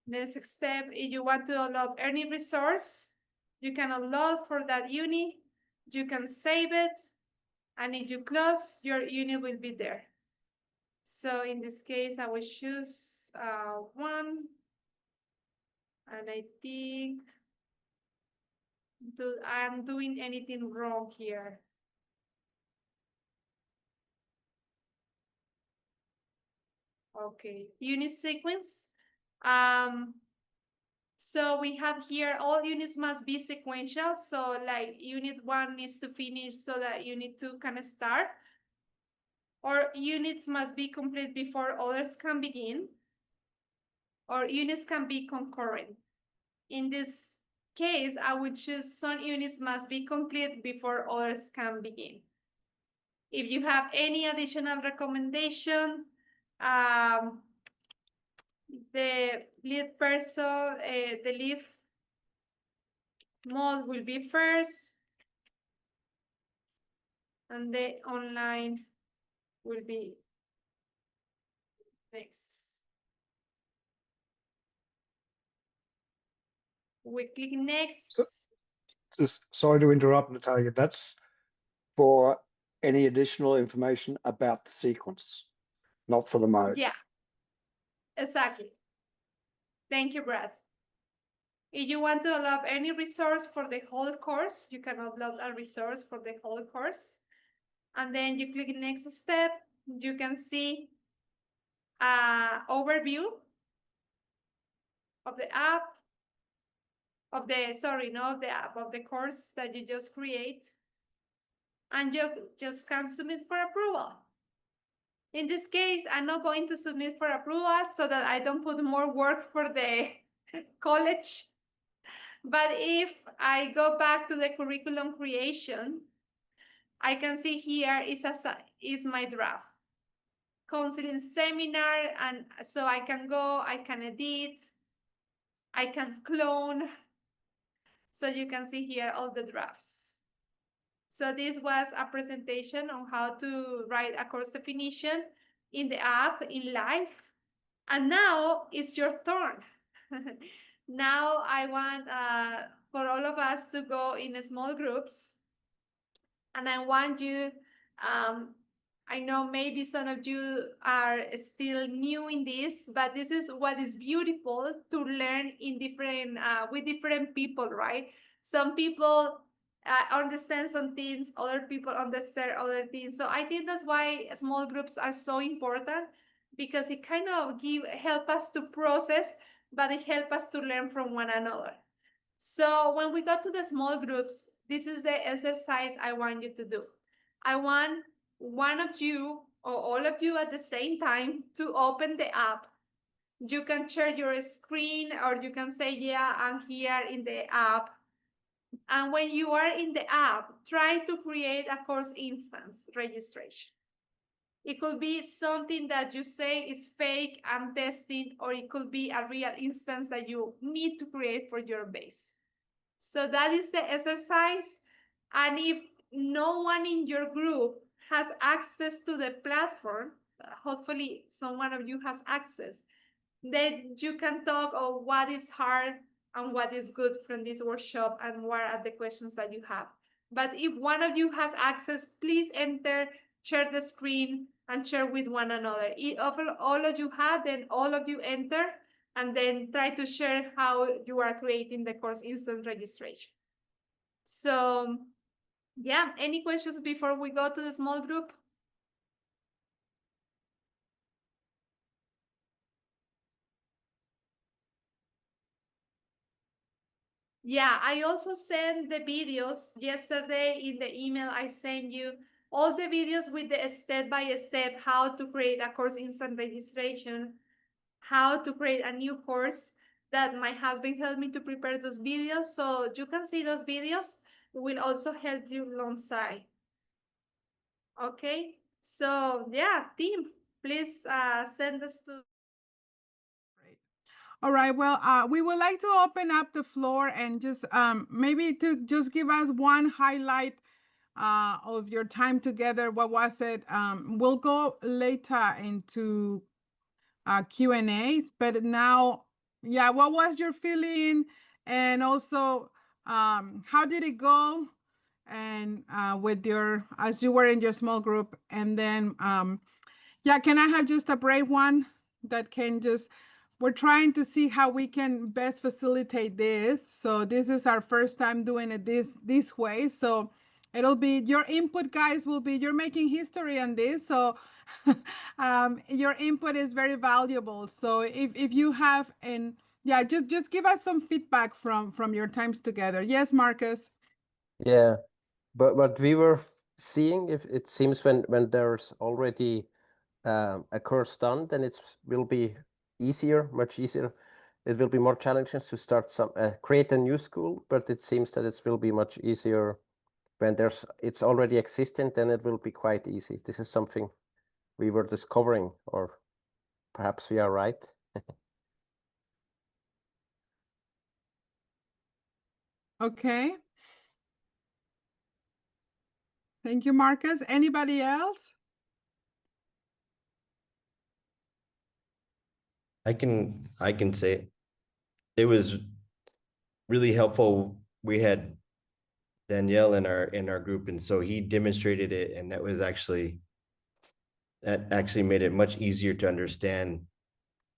Next step, if you want to upload any resource, you can upload for that unit, you can save it, and if you close, your unit will be there. So in this case, I will choose 1, and I think I'm doing anything wrong here. Okay, unit sequence. So we have here, all units must be sequential. So like unit 1 needs to finish so that unit 2 can start. Or units must be complete before others can begin. Or units can be concurrent. In this case, I would choose some units must be complete before others can begin. If you have any additional recommendation, the lead person, the lead mode will be first, and the online will be next. We click next. Just sorry to interrupt, Natalia. That's for any additional information about the sequence, not for the mode. Yeah, exactly. Thank you, Brad. If you want to upload any resource for the whole course, you can upload a resource for the whole course. And then you click next step, you can see an overview of the app, of the, sorry, not of the app, of the course that you just create. And you just can submit for approval. In this case, I'm not going to submit for approval so that I don't put more work for the college. But if I go back to the curriculum creation, I can see here is my draft. Counseling seminar, and so I can go, I can edit, I can clone. So you can see here all the drafts. So this was a presentation on how to write a course definition in the app in live. And now it's your turn. Now I want for all of us to go in small groups. And I want you, I know maybe some of you are still new in this, but this is what is beautiful to learn in different, with different people, right? Some people understand some things, other people understand other things. So I think that's why small groups are so important, because it kind of help us to process, but it help us to learn from one another. So when we go to the small groups, this is the exercise I want you to do. I want one of you or all of you at the same time to open the app. You can share your screen, or you can say, yeah, I'm here in the app. And when you are in the app, try to create a course instance registration. It could be something that you say is fake and testing, or it could be a real instance that you need to create for your base. So that is the exercise. And if no one in your group has access to the platform, hopefully someone of you has access, then you can talk of what is hard and what is good from this workshop and what are the questions that you have. But if one of you has access, please enter, share the screen, and share with one another. If all of you have, then all of you enter, and then try to share how you are creating the course instant registration. So yeah, any questions before we go to the small group? Yeah, I also sent the videos yesterday in the email I sent you, all the videos with the step-by-step how to create a course instant registration, how to create a new course, that my husband helped me to prepare those videos. So you can see those videos. It will also help you alongside. Okay, so yeah, team, please send us to. All right. Well, we would like to open up the floor and just maybe to just give us one highlight of your time together. What was it? We'll go later into Q&A, but now, yeah, what was your feeling? And also, how did it go? And with your, as you were in your small group, and then, yeah, can I have just a brave one that can just, we're trying to see how we can best facilitate this. So this is our first time doing it this way. So it'll be your input, guys, will be, you're making history on this. So your input is very valuable. So if you have, and yeah, just give us some feedback from your times together. Yes, Marcus. Yeah, but what we were seeing, if it seems when there's already a course done, then it will be easier, much easier. It will be more challenging to start create a new school, but it seems that it will be much easier when it's already existent. Then it will be quite easy. This is something we were discovering, or perhaps we are right. Okay. Thank you, Marcus. Anybody else? I can say it was really helpful. We had Danielle in our group, and so he demonstrated it, and that actually made it much easier to understand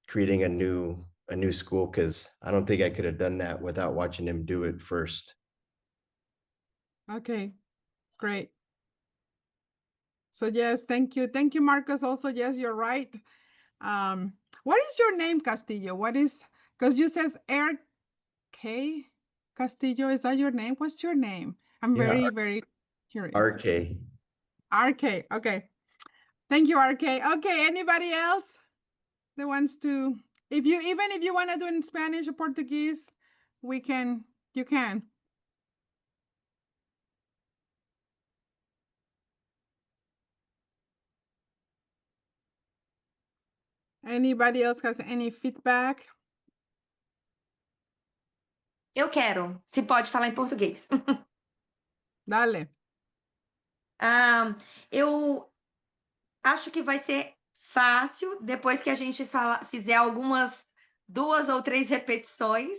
creating a new school, because I don't think I could have done that without watching him do it first. Okay, great. So yes, thank you. Thank you, Marcus. Also, yes, you're right. What is your name, Castillo? What is, because you says Eric K. Castillo, is that your name? What's your name? I'm Yeah, very curious. RK. RK, okay. Thank you, RK. Okay, anybody else that wants to, even if you want to do it in Spanish or Portuguese, we can You can. Anybody else has any feedback? Eu quero, se pode falar em português. Dale. Eu acho que vai ser fácil depois que a gente fizer algumas 2 ou 3 repetições,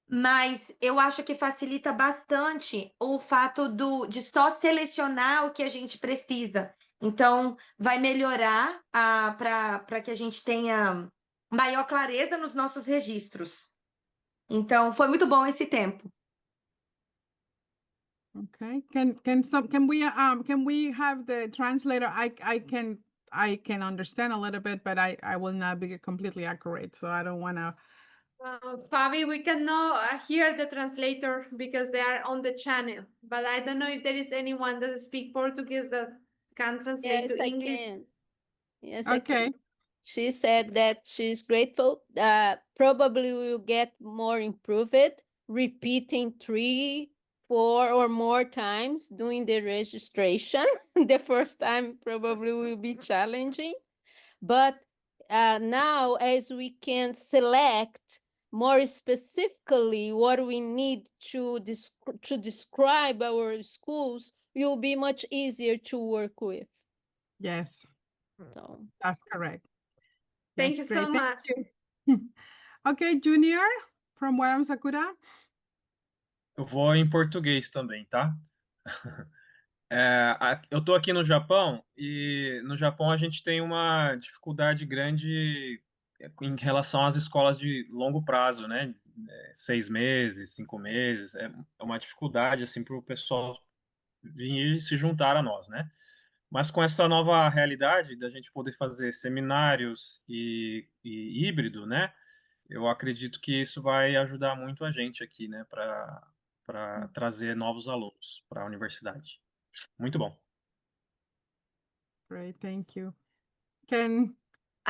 mas eu acho que facilita bastante o fato de só selecionar o que a gente precisa. Então, vai melhorar para que a gente tenha maior clareza nos nossos registros. Então, foi muito bom esse tempo. Okay. Can we have the translator? I can understand a little bit, but I will not be completely accurate, so I don't want to. Fabi, we cannot hear the translator because they are on the channel, but I don't know if there is anyone that speaks Portuguese that can translate to English. Yes, I Okay. can. She said that she's grateful. Probably will get more improved, repeating 3, 4 or more times doing the registration. The first time probably will be challenging, but now as we can select more specifically what we need to describe our schools, it will be much easier to work with. Yes, So. that's correct. Thank That's you so great. much. You. Okay, Junior from YWAM Sakura. Eu vou em português também, tá? Eu tô aqui no Japão e no Japão a gente tem uma dificuldade grande em relação às escolas de longo prazo, né? 6 meses, 5 meses, é uma dificuldade assim para o pessoal vir e se juntar a nós, né? Mas com essa nova realidade da gente poder fazer seminários e híbrido, né? Eu acredito que isso vai ajudar muito a gente aqui, né? Para trazer novos alunos para a universidade. Muito bom. Great, thank you.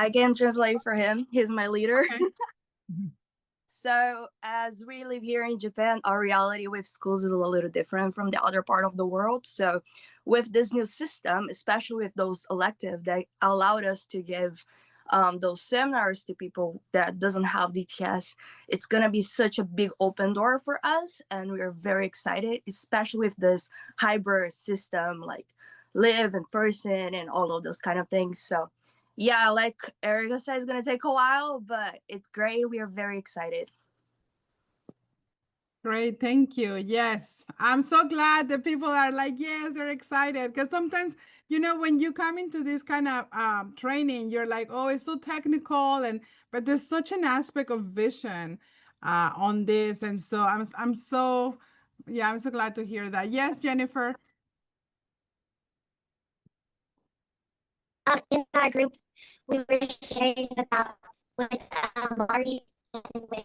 I can translate for him. He's my leader. Okay. So as we live here in Japan, our reality with schools is a little different from the other part of the world. So with this new system, especially with those elective, they allowed us to give those seminars to people that doesn't have DTS. It's going to be such a big open door for us. And we're very excited, especially with this hybrid system, like live in person and all of those kind of things. So yeah, like Erica said, it's going to take a while, but it's great. We are very excited. Great, thank you. Yes, I'm so glad that people are like, yes, they're excited. Because sometimes, you know, when you come into this kind of training, you're like, oh, it's so technical, but there's such an aspect of vision on this, and so I'm so glad to hear that. Yes, Jennifer. In our group, we were sharing about with Marty and with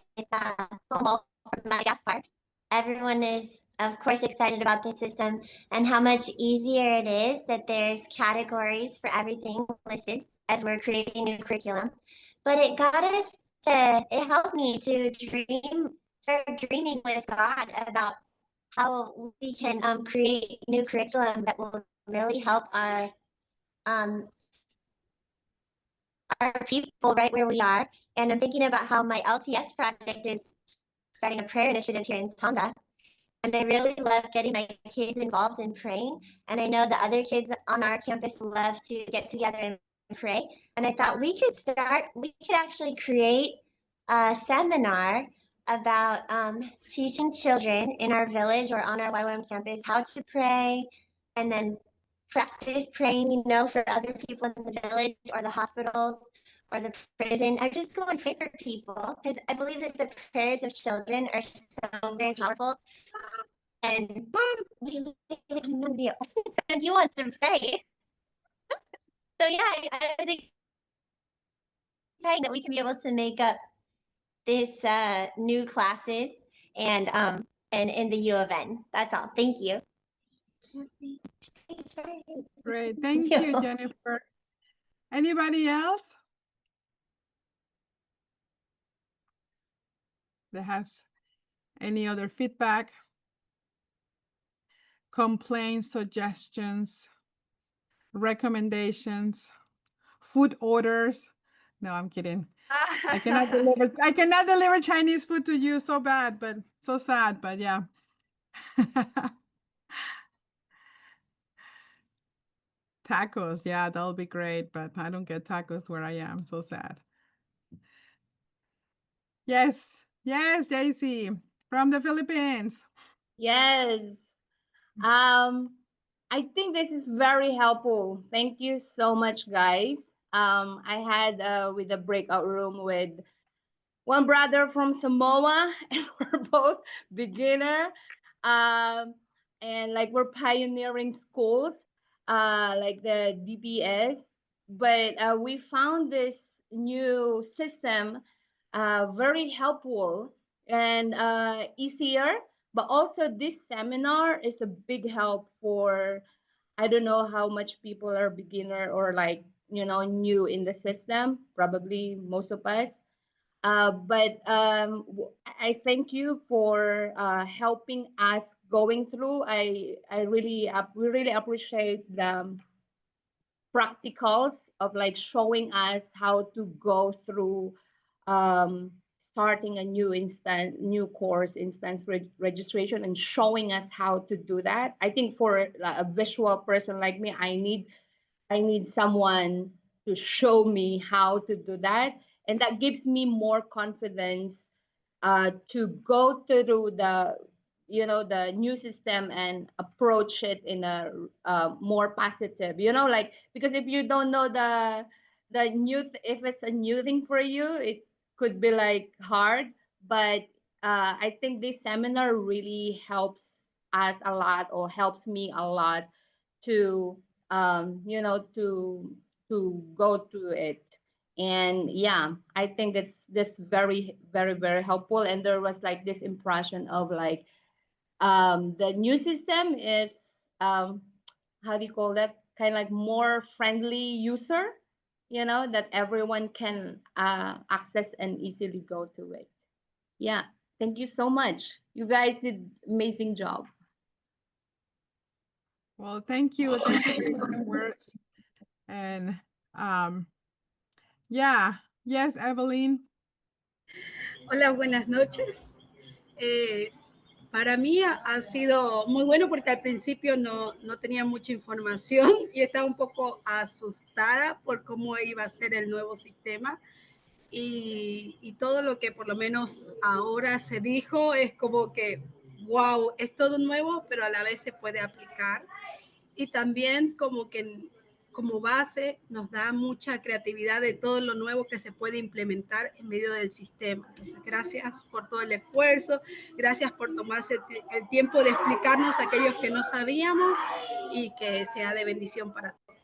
Homo from Madagascar. Everyone is, of course, excited about the system and how much easier it is that there's categories for everything listed as we're creating new curriculum. But it helped me to start dreaming with God about how we can create new curriculum that will really help our people right where we are. And I'm thinking about how my LTS project is starting a prayer initiative here in Tonga. And I really love getting my kids involved in praying. And I know the other kids on our campus love to get together and pray. And I thought we could actually create a seminar about teaching children in our village or on our YWAM campus how to pray, and then practice praying, you know, for other people in the village or the hospitals or the prison. I just go and pray for people because I believe that the prayers of children are so very powerful. And he wants to pray. So yeah, I think praying that we can be able to make up this new classes and in the UofN. That's all. Thank you. Great, thank you, Jennifer. Anybody else that has Any other feedback? Complaints, suggestions, recommendations, food orders? No, I'm kidding. I cannot deliver Chinese food to you. So bad, but so sad, but yeah. Tacos, yeah, that'll be great, but I don't get tacos where I am. So sad. Yes, JC from the Philippines. Yes. I think this is very helpful. Thank you so much, guys. I had with a breakout room with one brother from Samoa, and we're both beginner. And like we're pioneering schools, like the DPS. But we found this new system very helpful and easier. But also, this seminar is a big help for, I don't know how much people are beginner or like, new in the system, probably most of us. But I thank you for helping us going through. We really appreciate the practicals of like showing us how to go through um, starting a new course instance registration and showing us how to do that. I think for a visual person like me, I need someone to show me how to do that, and that gives me more confidence to go through the new system and approach it in a more positive, like, because if you don't know if it's a new thing for you, it could be like hard. But I think this seminar really helps us a lot, or helps me a lot to to go through it. And yeah, I think it's this very, very, very helpful. And there was like this impression of like the new system is how do you call that, kind of like more friendly user, that everyone can access and easily go to it. Yeah, thank you so much. You guys did amazing job. Well, thank you for your kind words. And yeah, yes, Evelyn. Hola, buenas noches. Para mí ha sido muy bueno porque al principio no tenía mucha información y estaba un poco asustada por cómo iba a ser el nuevo sistema. Y todo lo que por lo menos ahora se dijo es como que, wow, es todo nuevo, pero a la vez se puede aplicar. Y también como que como base nos da mucha creatividad de todo lo nuevo que se puede implementar en medio del sistema. Entonces, gracias por todo el esfuerzo, gracias por tomarse el tiempo de explicarnos a aquellos que no sabíamos y que sea de bendición para todos.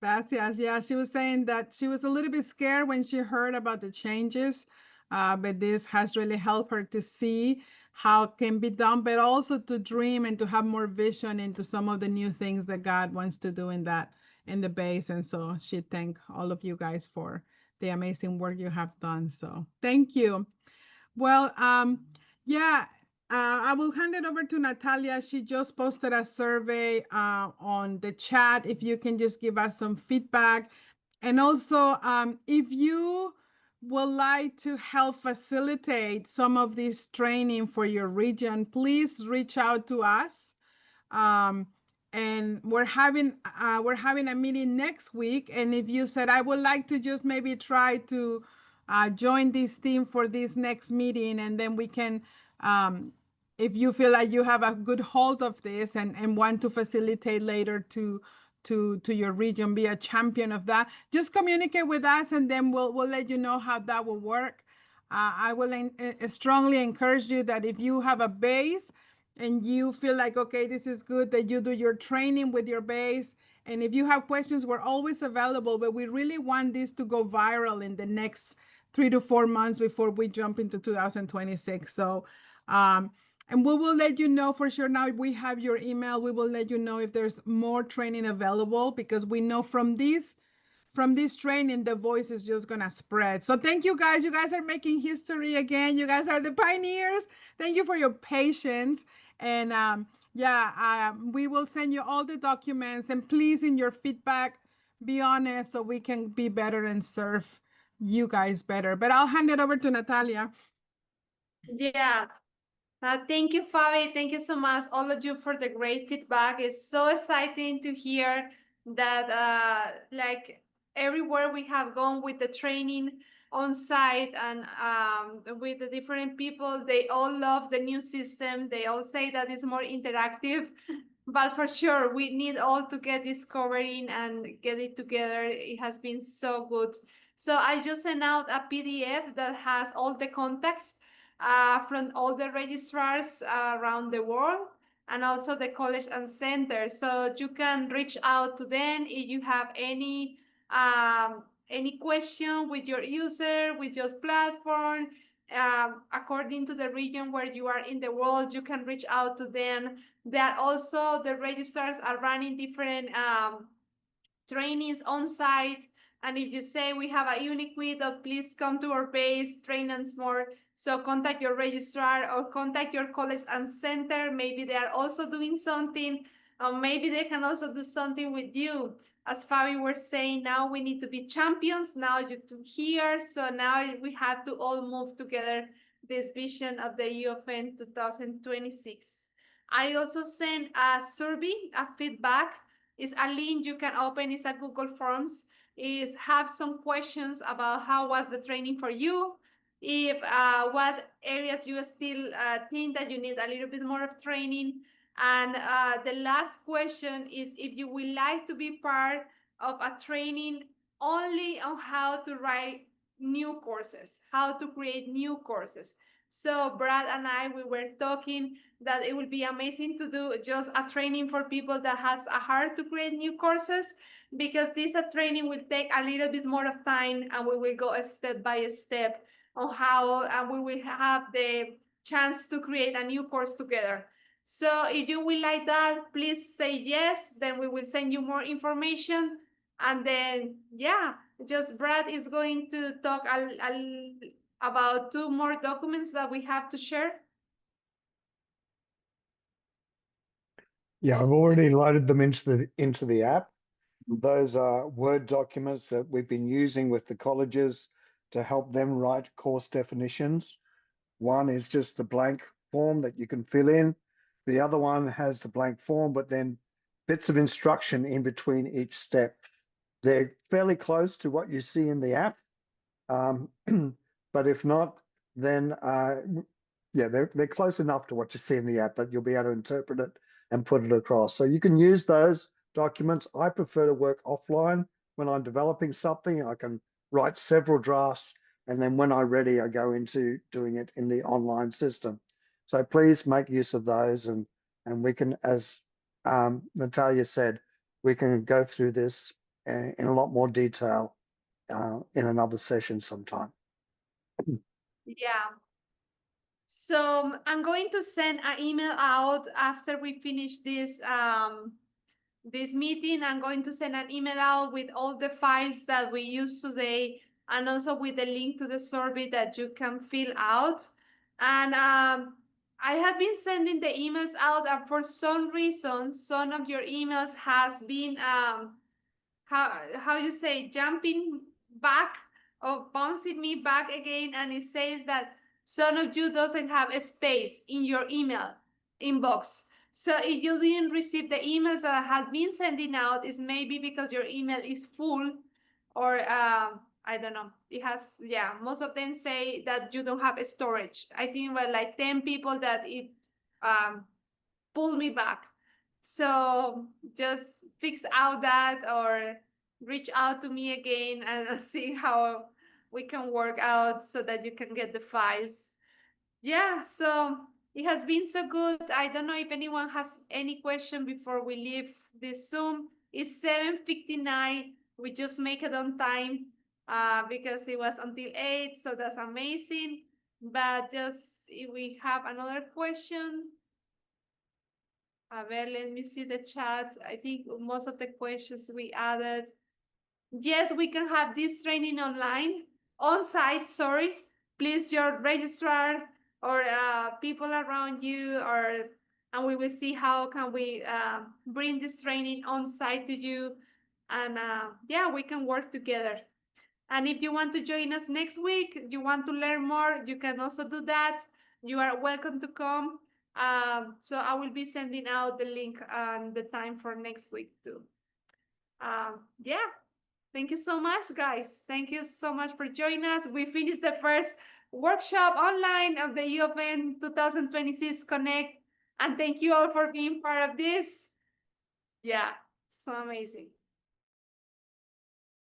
Gracias. Yeah, she was saying that she was a little bit scared when she heard about the changes, but this has really helped her to see how it can be done, but also to dream and to have more vision into some of the new things that God wants to do in the base. And so she thanked all of you guys for the amazing work you have done. So thank you. Well, yeah, I will hand it over to Natalia. She just posted a survey on the chat. If you can just give us some feedback. And also, if you would like to help facilitate some of this training for your region, please reach out to us. And we're having a meeting next week. And if you said, I would like to just maybe try to join this team for this next meeting, and then we can, if you feel like you have a good hold of this and want to facilitate later to your region, be a champion of that, just communicate with us, and then we'll let you know how that will work. I will strongly encourage you that if you have a base and you feel like, okay, this is good, that you do your training with your base. And if you have questions, we're always available, but we really want this to go viral in the next 3 to 4 months before we jump into 2026. So, and we will let you know for sure. Now we have your email. We will let you know if there's more training available, because we know from from this training, the voice is just gonna spread. So thank you guys. You guys are making history again. You guys are the pioneers. Thank you for your patience. And we will send you all the documents. And please, in your feedback, be honest so we can be better and serve you guys better. But I'll hand it over to Natalia. Yeah. Thank you, Fabi. Thank you so much, all of you, for the great feedback. It's so exciting to hear that, like, everywhere we have gone with the training on site and with the different people, they all love the new system. They all say that it's more interactive. But for sure, we need all to get this covering and get it together. It has been so good. So I just sent out a PDF that has all the contacts from all the registrars around the world, and also the college and center. So you can reach out to them if you have any question with your user, with your platform. According to the region where you are in the world, you can reach out to them. That also the registrars are running different trainings on site. And if you say we have a unique window, please come to our base, train us more. So contact your registrar or contact your college and center. Maybe they are also doing something. Maybe they can also do something with you. As Fabi was saying, now we need to be champions. Now you two here. So now we have to all move together this vision of the UofN 2026. I also sent a survey, a feedback. It's a link you can open. It's a Google Forms. Is have some questions about how was the training for you, if what areas you still think that you need a little bit more of training, and the last question is if you would like to be part of a training only on how to write new courses, how to create new courses. So Brad and I, we were talking that it would be amazing to do just a training for people that has a heart to create new courses, because this training will take a little bit more of time, and we will go step by step on how, and we will have the chance to create a new course together. So if you will like that, please say yes, then we will send you more information. And then, yeah, just Brad is going to talk about 2 more documents that we have to share. Yeah, I've already loaded them into the app. Those are Word documents that we've been using with the colleges to help them write course definitions. One is just the blank form that you can fill in. The other one has the blank form, but then bits of instruction in between each step. They're fairly close to what you see in the app. But if not, then yeah, they're close enough to what you see in the app that you'll be able to interpret it and put it across. So you can use those documents. I prefer to work offline when I'm developing something. I can write several drafts, and then when I'm ready, I go into doing it in the online system. So please make use of those, and we can, as Natalia said, we can go through this in a lot more detail in another session sometime. Yeah. So I'm going to send an email out after we finish this this meeting. I'm going to send an email out with all the files that we used today, and also with the link to the survey that you can fill out. And I have been sending the emails out, and for some reason, some of your emails has been how you say, jumping back or bouncing me back again, and it says that some of you doesn't have a space in your email inbox. So if you didn't receive the emails that I have been sending out, it's maybe because your email is full, or I don't know. It has, yeah, most of them say that you don't have a storage. I think we're like 10 people that it pulled me back. So just fix out that, or reach out to me again and see how we can work out so that you can get the files. Yeah, so it has been so good. I don't know if anyone has any question before we leave this Zoom. It's 7:59. We just make it on time because it was until 8, so that's amazing. But just if we have another question. A ver, let me see the chat. I think most of the questions we added. yes, we can have this training on site, sorry. Please, your registrar or people around you, and we will see how can we bring this training on site to you. And yeah, we can work together. And if you want to join us next week, you want to learn more, you can also do that. You are welcome to come. So I will be sending out the link and the time for next week too. Yeah, thank you so much, guys. Thank you so much for joining us. We finished the first workshop online of the UofN 2026 Connect. And thank you all for being part of this. Yeah, so amazing.